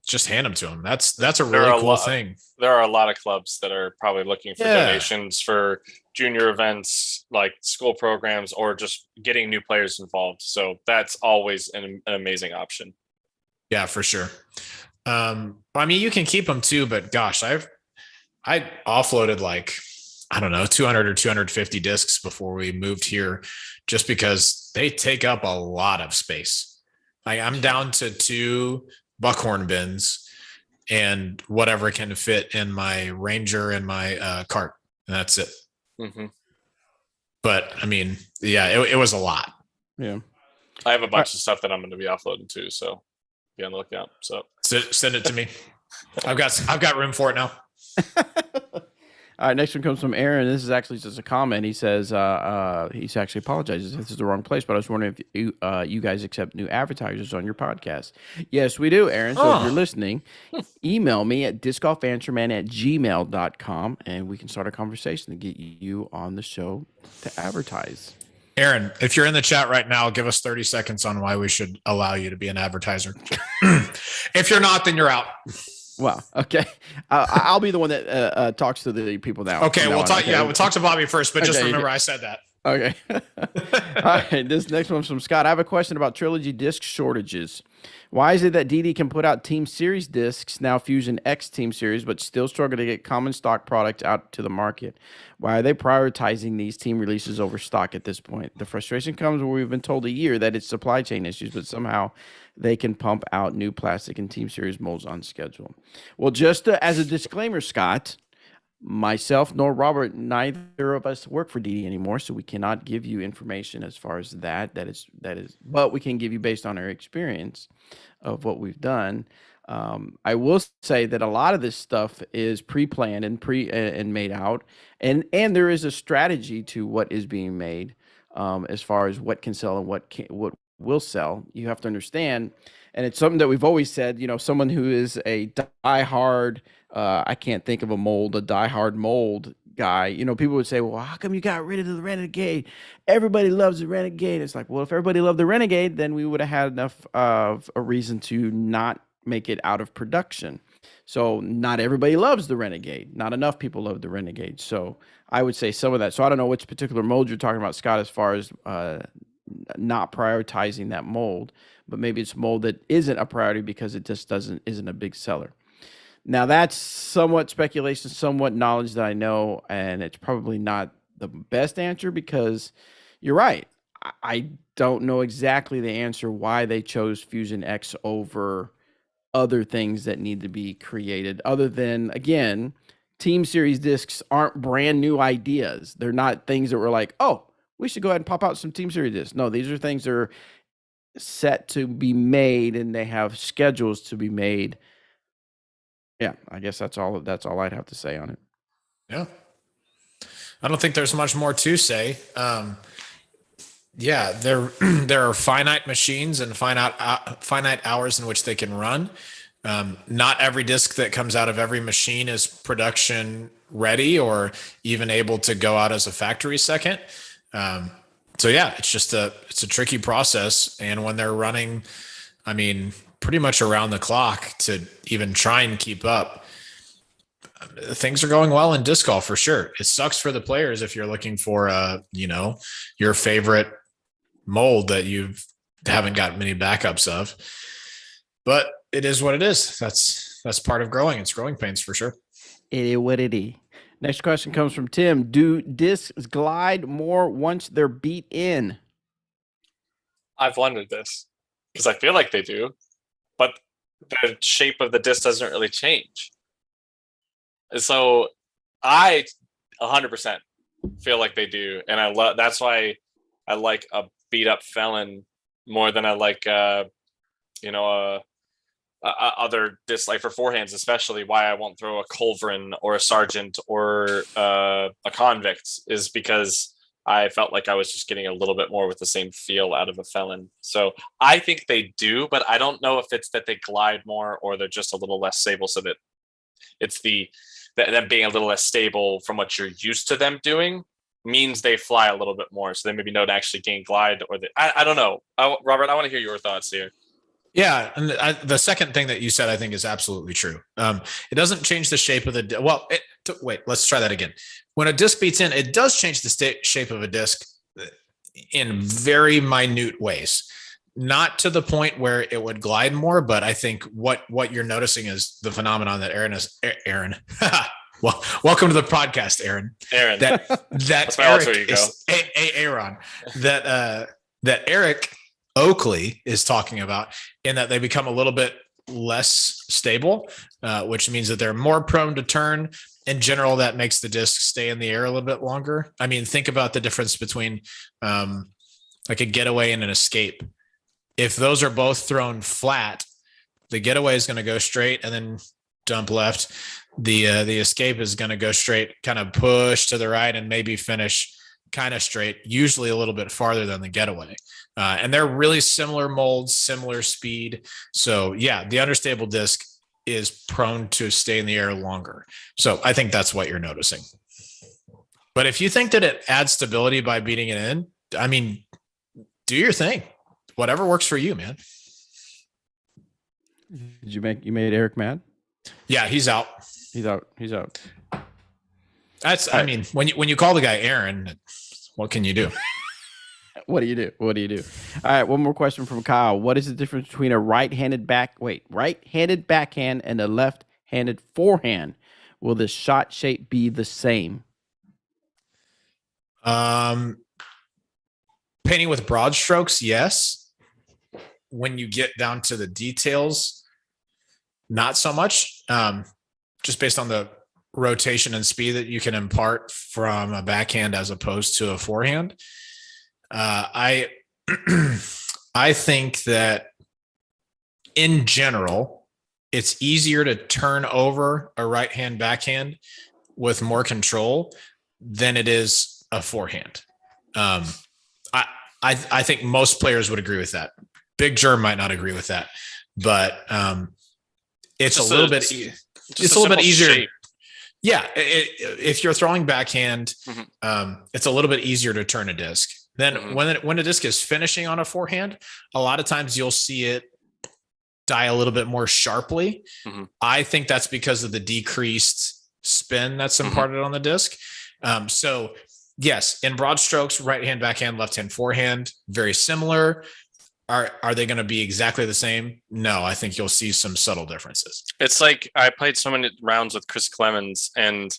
Just hand them to them. That's a really cool thing. There are a lot of clubs that are probably looking for donations for junior events, like school programs, or just getting new players involved. So that's always an amazing option. Yeah, for sure. I mean, you can keep them too, but gosh, I offloaded like, I don't know, 200 or 250 discs before we moved here, just because they take up a lot of space. I'm down to 2 buckhorn bins and whatever can fit in my Ranger and my cart, and that's it. Mm-hmm. But I mean, it was a lot. Yeah, I have a bunch of stuff that I'm going to be offloading too, so be on the lookout. So send it to me. I've got room for it now. All right, next one comes from Aaron. This is actually just a comment. He says he actually apologizes if this is the wrong place, but I was wondering if you guys accept new advertisers on your podcast. Yes, we do, Aaron. So if you're listening, email me at discgolfanswerman@gmail.com, and we can start a conversation to get you on the show to advertise. Aaron, if you're in the chat right now, give us 30 seconds on why we should allow you to be an advertiser. If you're not, then you're out. Wow. Okay. I'll be the one that talks to the people now. Okay. We'll talk. Okay. Yeah, we'll talk to Bobby first, but just remember I said that. Okay. All right. This next one's from Scott. I have a question about Trilogy disc shortages. Why is it that DD can put out Team Series discs, now Fusion X Team Series, but still struggle to get common stock product out to the market? Why are they prioritizing these team releases over stock at this point? The frustration comes where we've been told a year that it's supply chain issues, but somehow they can pump out new plastic and Team Series molds on schedule. Well, just as a disclaimer, Scott, myself nor Robert, neither of us work for DD anymore, so we cannot give you information as far as that is, but we can give you based on our experience of what we've done. I will say that a lot of this stuff is pre-planned and made out, and there is a strategy to what is being made as far as what can sell and what will sell. You have to understand, and it's something that we've always said. Someone who is a diehard, I can't think of a diehard mold guy. People would say, well, how come you got rid of the Renegade? Everybody loves the Renegade. It's like, well, if everybody loved the Renegade, then we would have had enough of a reason to not make it out of production. So not everybody loves the Renegade. Not enough people love the Renegade. So I would say some of that. So I don't know which particular mold you're talking about, Scott, as far as not prioritizing that mold, but maybe it's mold that isn't a priority because it just isn't a big seller. Now that's somewhat speculation, somewhat knowledge that I know, and it's probably not the best answer because you're right. I don't know exactly the answer why they chose Fusion X over other things that need to be created, other than, again, Team Series discs aren't brand new ideas. They're not things that were like, oh, we should go ahead and pop out some Team Series discs. No, these are things that are set to be made, and they have schedules to be made. Yeah, I guess that's all I'd have to say on it. Yeah. I don't think there's much more to say. There are finite machines and finite hours in which they can run. Not every disc that comes out of every machine is production ready or even able to go out as a factory second. So yeah, it's a tricky process. And when they're running, I mean, pretty much around the clock to even try and keep up, things are going well in disc golf for sure. It sucks for the players if you're looking for your favorite mold that you haven't got many backups of. But it is what it is. That's part of growing. It's growing pains for sure. It is what it is. Next question comes from Tim. Do discs glide more once they're beat in? I've wondered this because I feel like they do, but the shape of the disc doesn't really change. So I 100% feel like they do, and I love. That's why I like a beat up Felon more than I like other discs, like for forehands, especially. Why I won't throw a Culverin or a Sargent or a Convict is because I felt like I was just getting a little bit more with the same feel out of a Felon. So I think they do, but I don't know if it's that they glide more or they're just a little less stable, so that it's them being a little less stable from what you're used to them doing means they fly a little bit more. So they maybe don't actually gain glide, or I don't know. Robert, I want to hear your thoughts here. Yeah, and the second thing that you said, I think, is absolutely true. It doesn't change the shape of the. Wait, let's try that again. When a disc beats in, it does change the shape of a disc in very minute ways. Not to the point where it would glide more, but I think what you're noticing is the phenomenon that Aaron. Well, welcome to the podcast, Aaron. Aaron, that's Eric is, Aaron. That Eric Oakley is talking about, in that they become a little bit less stable, which means that they're more prone to turn. In general, that makes the disc stay in the air a little bit longer. I mean, think about the difference between like a getaway and an escape. If those are both thrown flat, the getaway is going to go straight and then dump left. The escape is going to go straight, kind of push to the right, and maybe finish kind of straight, usually a little bit farther than the getaway. And they're really similar molds, similar speed. So yeah, the understable disc is prone to stay in the air longer. So I think that's what you're noticing. But if you think that it adds stability by beating it in, I mean, do your thing. Whatever works for you, man. Did you made Eric mad? Yeah, he's out. He's out. I mean, when you call the guy Aaron, what can you do? What do you do? All right, one more question from Kyle. What is the difference between a right-handed backhand and a left-handed forehand? Will the shot shape be the same? Painting with broad strokes, yes. When you get down to the details, not so much. Just based on the rotation and speed that you can impart from a backhand as opposed to a forehand. I think that in general, it's easier to turn over a right hand backhand with more control than it is a forehand. I think most players would agree with that. Big Germ might not agree with that, but it's a little bit easier. Shape. Yeah, if you're throwing backhand, it's a little bit easier to turn a disc. Then when a disc is finishing on a forehand, a lot of times you'll see it die a little bit more sharply. I think that's because of the decreased spin that's imparted on the disc. So yes, in broad strokes, right hand, backhand, left hand, forehand, very similar. Are they going to be exactly the same? No, I think you'll see some subtle differences. It's like I played so many rounds with Chris Clemens, and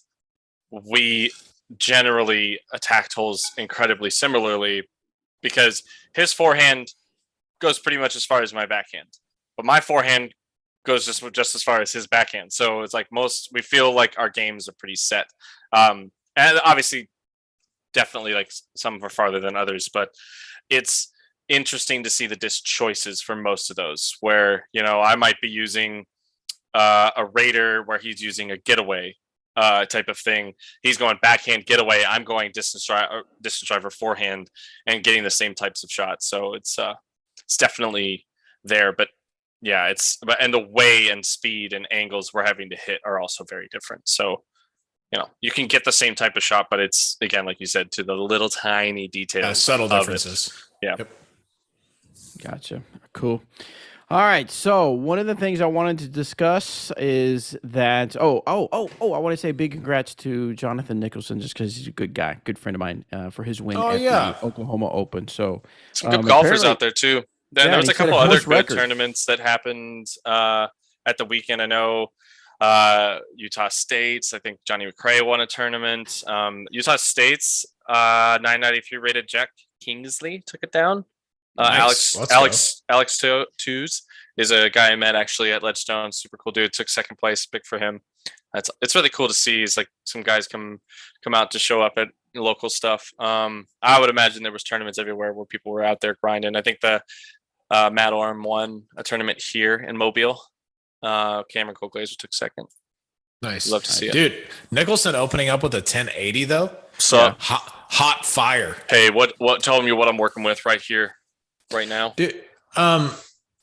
we generally attacked holes incredibly similarly because his forehand goes pretty much as far as my backhand, but my forehand goes just as far as his backhand. So it's like we feel like our games are pretty set. And obviously, definitely like some are farther than others, but it's interesting to see the disc choices for most of those where, I might be using a Raider where he's using a getaway type of thing. He's going backhand getaway. I'm going distance driver forehand and getting the same types of shots. So it's definitely there, but yeah, and the way and speed and angles we're having to hit are also very different. So you can get the same type of shot, but it's, again, like you said, to the little tiny details, subtle of it. differences. Yeah. Yep. Gotcha. Cool. All right. So one of the things I wanted to discuss is that I want to say big congrats to Jonathan Nicholson, just because he's a good guy, good friend of mine, for his win Oh, at yeah. the Oklahoma Open. So Some good golfers apparently- out there too. Then Yeah, there was and a he set a couple other course good record. tournaments that happened at the weekend. I know Utah State's, I think Johnny McRae won a tournament. Utah State's 993 rated Jack Kingsley took it down. Nice. Let's Alex Twos is a guy I met actually at Ledgestone. Super cool dude. Took second place. Big for him. It's really cool to see. It's like some guys come out to show up at local stuff. I would imagine there was tournaments everywhere where people were out there grinding. I think the Matt Orm won a tournament here in Mobile. Cameron Cole-Glazer took second. Nice. Love to see it. Dude, Nicholson opening up with a 1080 though. So Yeah. Hot fire. hey, what tell me what I'm working with right here, right now. Dude,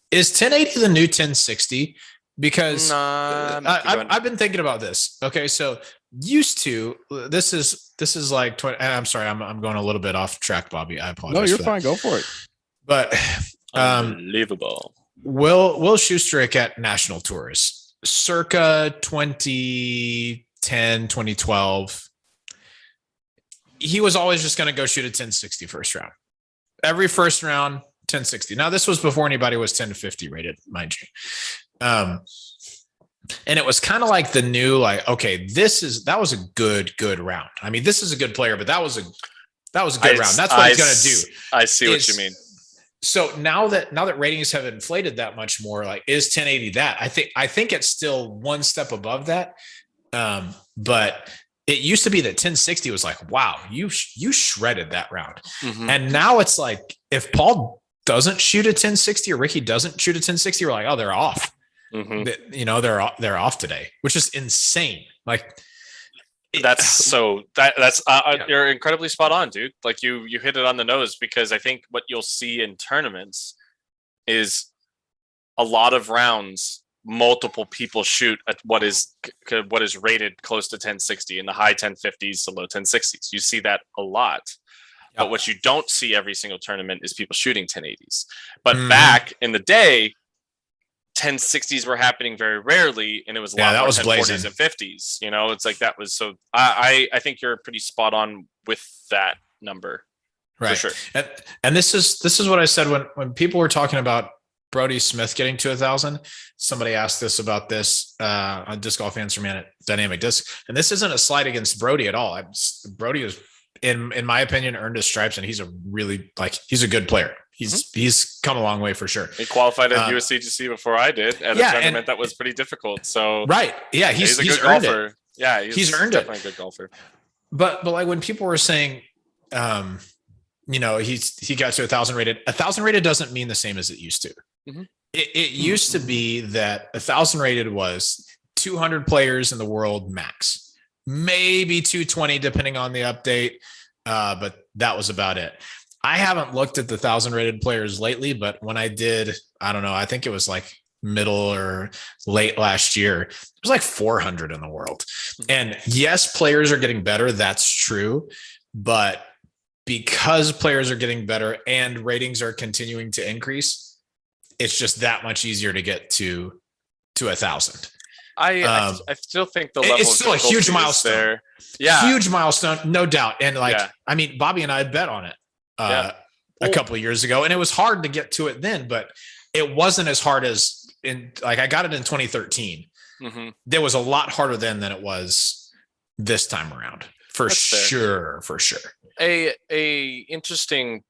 is 1080 the new 1060? Because I've been thinking about this. Okay, so used to this is like 20, I'm sorry, I'm going a little bit off track, Bobby. I apologize. No, you're for fine. that. Go for it. But Unbelievable. Will Schusterick at national tours circa 2010, 2012. He was always just going to go shoot a 1060 first round. Every first round, 1060. Now, this was before anybody was 1050 rated, mind you. And it was kind of like the new, like, okay, that was a good round. I mean, this is a good player, but that was a good round. That's what he's going to do. I see what you mean. So now that ratings have inflated that much more, like, is 1080 that? I think it's still one step above that. But it used to be that 1060 was like, wow, you shredded that round. Mm-hmm. And now it's like, if Paul doesn't shoot a 1060 or Ricky doesn't shoot a 1060, we're like, oh, they're off. Mm-hmm. They're off today, which is insane. Like, that's you're incredibly spot on, dude. Like you hit it on the nose, because I think what you'll see in tournaments is a lot of rounds, multiple people shoot at what is rated close to 1060 in the high 1050s to low 1060s. You see that a lot. Yep. But what you don't see every single tournament is people shooting 1080s. But back in the day, 1060s were happening very rarely, and it was a lot more 1040s and 50s. It's like that was so. I think you're pretty spot on with that number, right? For sure. And this is what I said when people were talking about Brody Smith getting to 1,000. Somebody asked this about this on Disc Golf Answer Man at Dynamic Disc, and this isn't a slight against Brody at all. Brody is, in my opinion, earned his stripes, and he's a good player. He's come a long way for sure. He qualified at USCGC before I did at a tournament that was pretty difficult. So right, yeah, he's a good earned golfer. It. Yeah, he's earned definitely it. A good golfer. But like when people were saying, he got to 1,000 rated. 1,000 rated doesn't mean the same as it used to. Mm-hmm. It used to be that 1,000 rated was 200 players in the world max, maybe 220 depending on the update. But that was about it. I haven't looked at the 1,000 rated players lately, but when I did, I don't know, I think it was like middle or late last year, it was like 400 in the world. And yes, players are getting better. That's true. But because players are getting better and ratings are continuing to increase, it's just that much easier to get to 1,000. I still think the level it's still a huge milestone there. Yeah, huge milestone, no doubt. And I mean, Bobby and I bet on it a couple of years ago, and it was hard to get to it then, but it wasn't as hard as I got it in 2013. Mm-hmm. There was a lot harder then than it was this time around, for sure. A interesting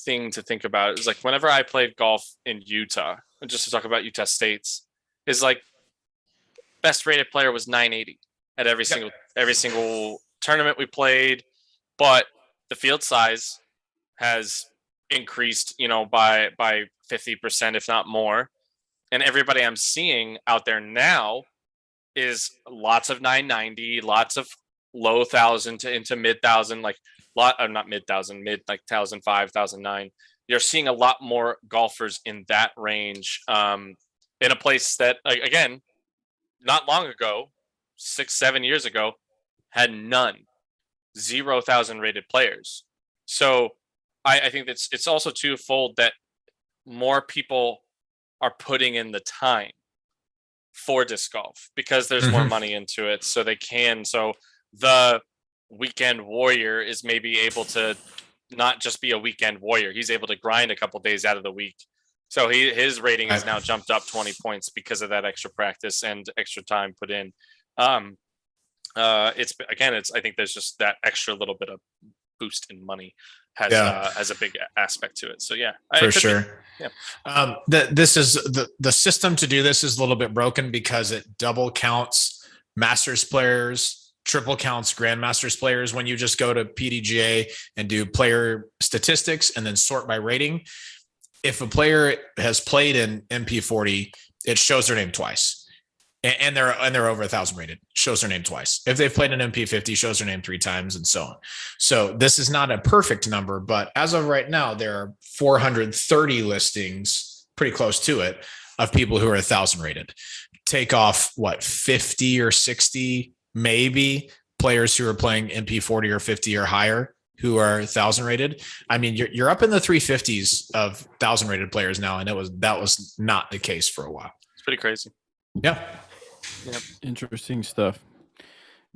thing to think about is whenever I played golf in Utah, and just to talk about Utah State's, is best rated player was 980 at every single tournament we played, but the field size has increased, by 50%, if not more. And everybody I'm seeing out there now is lots of 990, lots of low 1,000 to into mid 1,000, not mid 1,000, mid 1,005, 1,009. You're seeing a lot more golfers in that range, in a place that, again, not long ago, 6-7 years ago, had none, 0,000 rated players. So I think it's also twofold that more people are putting in the time for disc golf because there's more money into it. So they can. So the weekend warrior is maybe able to not just be a weekend warrior. He's able to grind a couple days out of the week. So his rating has now jumped up 20 points because of that extra practice and extra time put in. It's I think there's just that extra little bit of boost in money has a big aspect to it. So yeah, for sure. Be, yeah. This is the system to do this is a little bit broken because it double counts Masters players, triple counts Grandmasters players when you just go to PDGA and do player statistics and then sort by rating. If a player has played in MP40, it shows their name twice. And they're over 1,000 rated, shows their name twice. If they've played an MP50, shows their name 3 times, and so on. So this is not a perfect number, but as of right now, there are 430 listings, pretty close to it, of people who are 1,000 rated. Take off 50 or 60, maybe players who are playing MP40 or 50 or higher who are 1,000 rated. I mean, you're up in the 350s of 1,000 rated players now, and that was not the case for a while. It's pretty crazy. Yeah. Yep. Interesting stuff.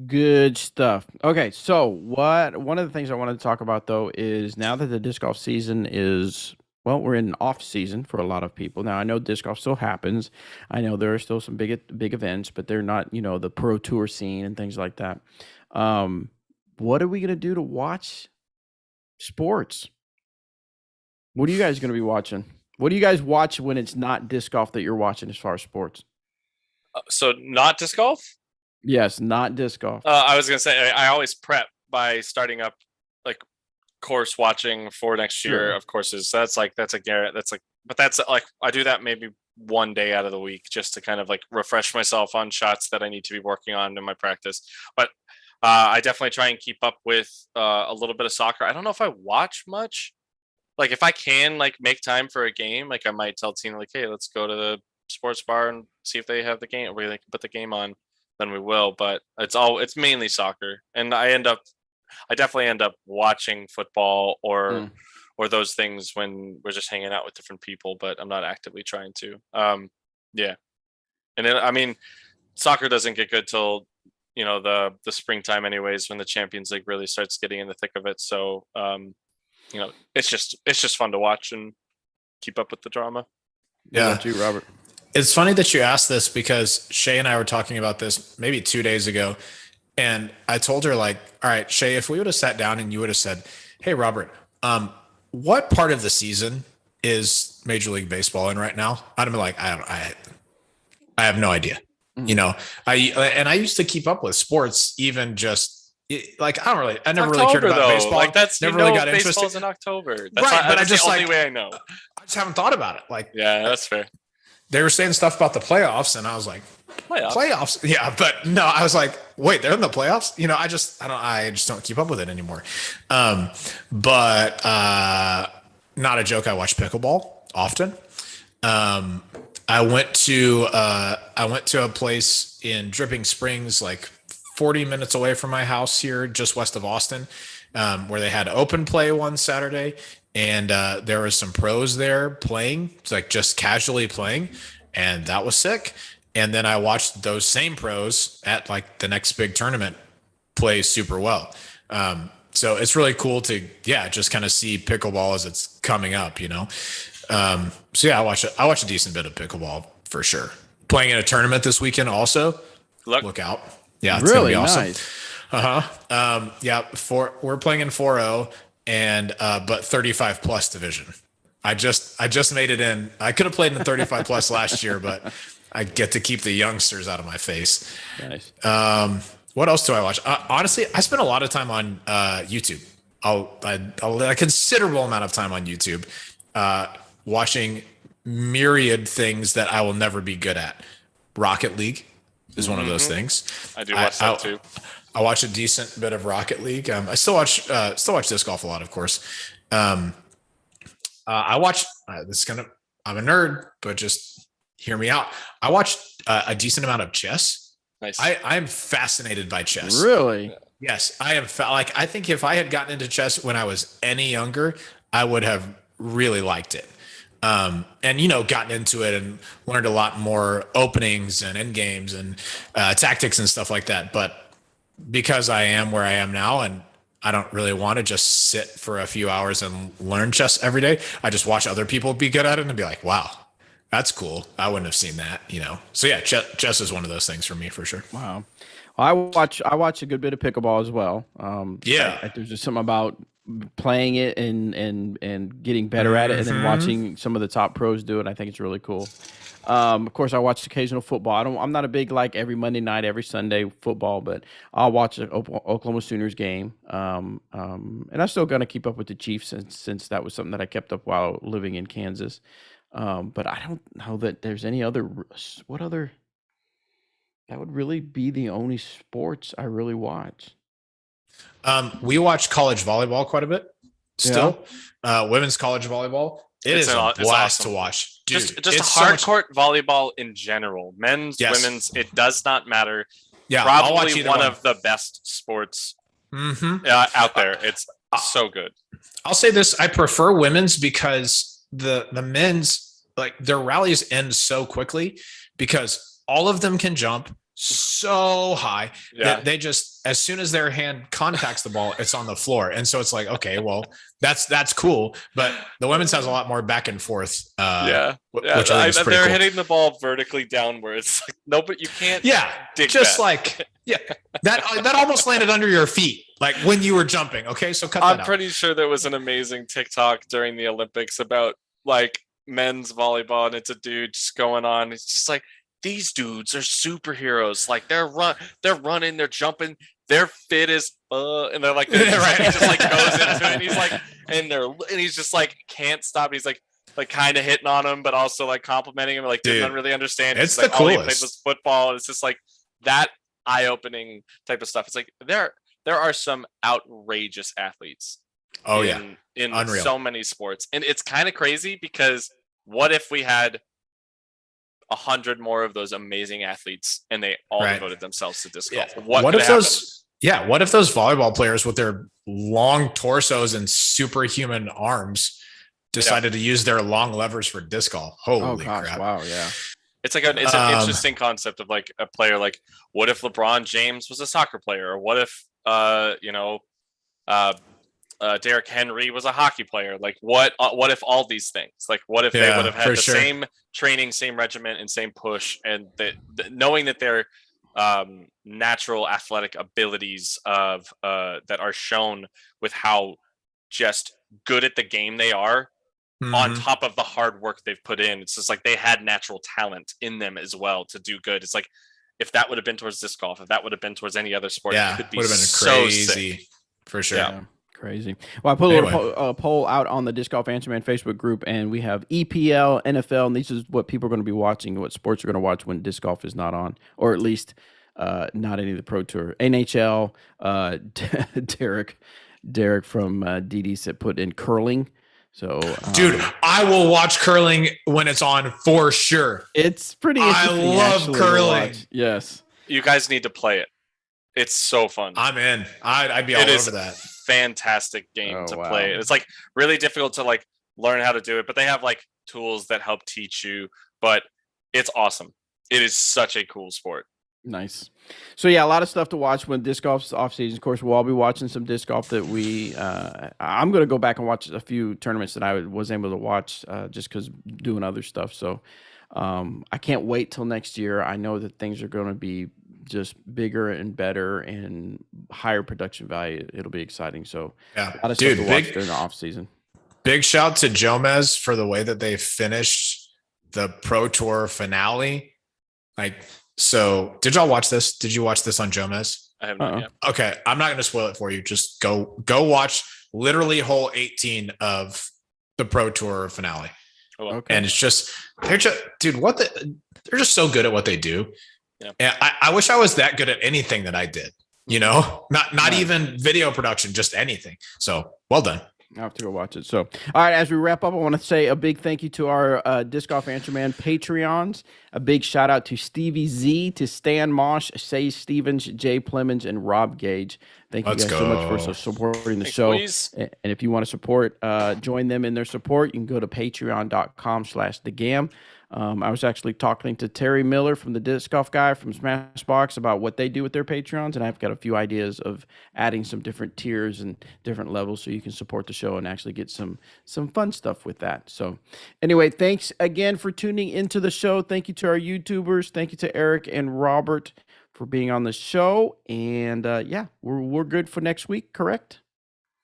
Good stuff. Okay, so one of the things I wanted to talk about though is now that the disc golf season is, well, we're in off season for a lot of people. Now I know disc golf still happens. I know there are still some big events, but they're not, the pro tour scene and things like that. What are we going to do to watch sports? What are you guys going to be watching? What do you guys watch when it's not disc golf that you're watching as far as sports? So not disc golf? Yes, not disc golf. I was gonna say I always prep by starting up like course watching for next year of courses. So but that's like I do that maybe one day out of the week just to kind of like refresh myself on shots that I need to be working on in my practice. But I definitely try and keep up with a little bit of soccer. I don't know if I watch much. Like if I can like make time for a game, like I might tell Tina like, hey, let's go to the sports bar and see if they have the game, where they can put the game on, then we will. But it's mainly soccer, and I definitely end up watching football or those things when we're just hanging out with different people, but I'm not actively trying to. Yeah, and I mean, soccer doesn't get good till the springtime, anyways, when the Champions League really starts getting in the thick of it. So it's just fun to watch and keep up with the drama. Yeah, what about you, Robert? It's funny that you asked this because Shay and I were talking about this maybe 2 days ago. And I told her like, all right, Shay, if we would have sat down and you would have said, hey, Robert, what part of the season is Major League Baseball in right now? I'd have been like, I have no idea. I used to keep up with sports, even just like, I never October, really cared about baseball. Like that's never really got interested. Baseball's in October. That's right. But that's I just the only way I know. I just haven't thought about it. Like, yeah, that's fair. They were saying stuff about the playoffs, and I was like, playoffs? Yeah, but no, I was like, wait, they're in the playoffs? I just don't keep up with it anymore. But not a joke. I watch pickleball often. I went to a place in Dripping Springs, like 40 minutes away from my house here, just west of Austin, where they had open play one Saturday. And there was some pros there playing, like just casually playing, and that was sick. And then I watched those same pros at like the next big tournament play super well. So it's really cool to just kind of see pickleball as it's coming up, So yeah, I watch a decent bit of pickleball for sure. Playing in a tournament this weekend also. Look out! Yeah, it's really gonna be awesome. Nice. We're playing in 4-0. And but 35 plus division. I just made it in. I could have played in the 35 plus last year, but I get to keep the youngsters out of my face. Nice. What else do I watch? Honestly, I spend a lot of time on YouTube. A considerable amount of time on YouTube, watching myriad things that I will never be good at. Rocket League is one of those things. I do watch that too. I watch a decent bit of Rocket League. I still watch disc golf a lot, of course. I watch I'm a nerd, but just hear me out. I watch a decent amount of chess. Nice. I'm fascinated by chess. Really? Yes, I have felt like I think if I had gotten into chess when I was any younger, I would have really liked it. And gotten into it and learned a lot more openings and end games and tactics and stuff like that. But because I am where I am now and I don't really want to just sit for a few hours and learn chess every day, I just watch other people be good at it and be like, wow, that's cool. I wouldn't have seen that. So yeah, chess is one of those things for me for sure. Wow. Well, I watch a good bit of pickleball as well. Yeah. There's just something about playing it and getting better at it, and then watching some of the top pros do it. I think it's really cool. Of course, I watch occasional football. I'm not a big like every Monday night, every Sunday football, but I'll watch an Oklahoma Sooners game. And I'm still gonna keep up with the Chiefs since that was something that I kept up while living in Kansas. But I don't know that there's any other. What other? That would really be the only sports I really watch. We watch college volleyball quite a bit still. Women's college volleyball. It's a blast awesome to watch. Dude, just it's so much- hardcourt volleyball in general, men's, Yes. women's, it does not matter. Yeah, I'll watch Probably either one of the best sports out there. It's so good. I'll say this: I prefer women's because the men's, like, their rallies end so quickly because all of them can jump so high that they just, as soon as their hand contacts the ball, it's on the floor. And so it's like, okay, well, that's cool. But the women's has a lot more back and forth. Which I think is pretty they're cool. hitting the ball vertically downwards. Like, no, but you can't. Dig just that. like that almost landed under your feet, like when you were jumping. Okay, so cut that I'm out. pretty sure there was an amazing TikTok during the Olympics about like men's volleyball, and it's a dude just going on. It's just like, these dudes are superheroes. Like they're running, they're jumping, they're fit as and they're like, Right. he just like goes into it. And he's like, and he's just like can't stop. He's like kind of hitting on him, but also like complimenting him. Like Dude, didn't really understand. it's like, the all he played coolest. was football. It's just like that eye-opening type of stuff. It's like there are some outrageous athletes. Oh in Unreal. so many sports, and it's kind of crazy because what if we had 100 more of those amazing athletes and they all devoted themselves to disc golf? What if those volleyball players with their long torsos and superhuman arms decided to use their long levers for disc golf? Holy crap. Wow, yeah. It's like it's an interesting concept of like a player. Like, what if LeBron James was a soccer player, or what if Derrick Henry was a hockey player? Like, what if all these things? Like, what if they would have had the same training, same regiment, and same push, and knowing that their natural athletic abilities of that are shown with how just good at the game they are, on top of the hard work they've put in. It's just like they had natural talent in them as well to do good. It's like, if that would have been towards disc golf, if that would have been towards any other sport, it could be would have been so crazy sick. for sure. Yeah. Crazy. Well, I put a little poll out on the Disc Golf Answer Man Facebook group, and we have EPL, NFL, and this is what people are going to be watching, what sports are going to watch when disc golf is not on, or at least not any of the Pro Tour. NHL, Derek from DD said put in curling. So, dude, I will watch curling when it's on for sure. It's pretty interesting. I love curling. Yes. You guys need to play it. It's so fun. I'm in. I'd be all over that. Fantastic game to play. It's like really difficult to like learn how to do it, but they have like tools that help teach you. But it's awesome. It is such a cool sport. Nice. So yeah, a lot of stuff to watch when disc golf's off season. Of course, we'll all be watching some disc golf that we. I'm going to go back and watch a few tournaments that I was able to watch just because doing other stuff. So I can't wait till next year. I know that things are going to be just bigger and better and higher production value. It'll be exciting. So a lot of stuff to watch during the off season. Big shout to Jomez for the way that they finished the Pro Tour finale. Like, so did y'all watch this? Did you watch this on Jomez? I have not yet. Okay, I'm not going to spoil it for you. Just go watch literally hole 18 of the Pro Tour finale. Oh, okay. And it's just they're just so good at what they do. Yeah. And I wish I was that good at anything that I did. You know, not even video production, just anything. So well done. I have to go watch it. So, all right, as we wrap up, I want to say a big thank you to our Disc Golf Answer Man Patreons. A big shout out to Stevie Z, to Stan Mosh, Say Stevens, Jay Plemons, and Rob Gage. Thank you Let's guys so much go. for supporting the Thanks, show. boys. And if you want to support, join them in their support, you can go to patreon.com/thegam. I was actually talking to Terry Miller from the Disc Golf Guy from Smashbox about what they do with their Patreons, and I've got a few ideas of adding some different tiers and different levels so you can support the show and actually get some fun stuff with that. So anyway, thanks again for tuning into the show. Thank you to our YouTubers. Thank you to Eric and Robert for being on the show. And yeah, we're good for next week, correct?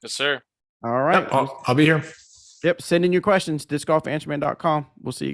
Yes, sir. All right. Yep, I'll be here. Yep. Send in your questions, discgolfanswerman.com. We'll see you.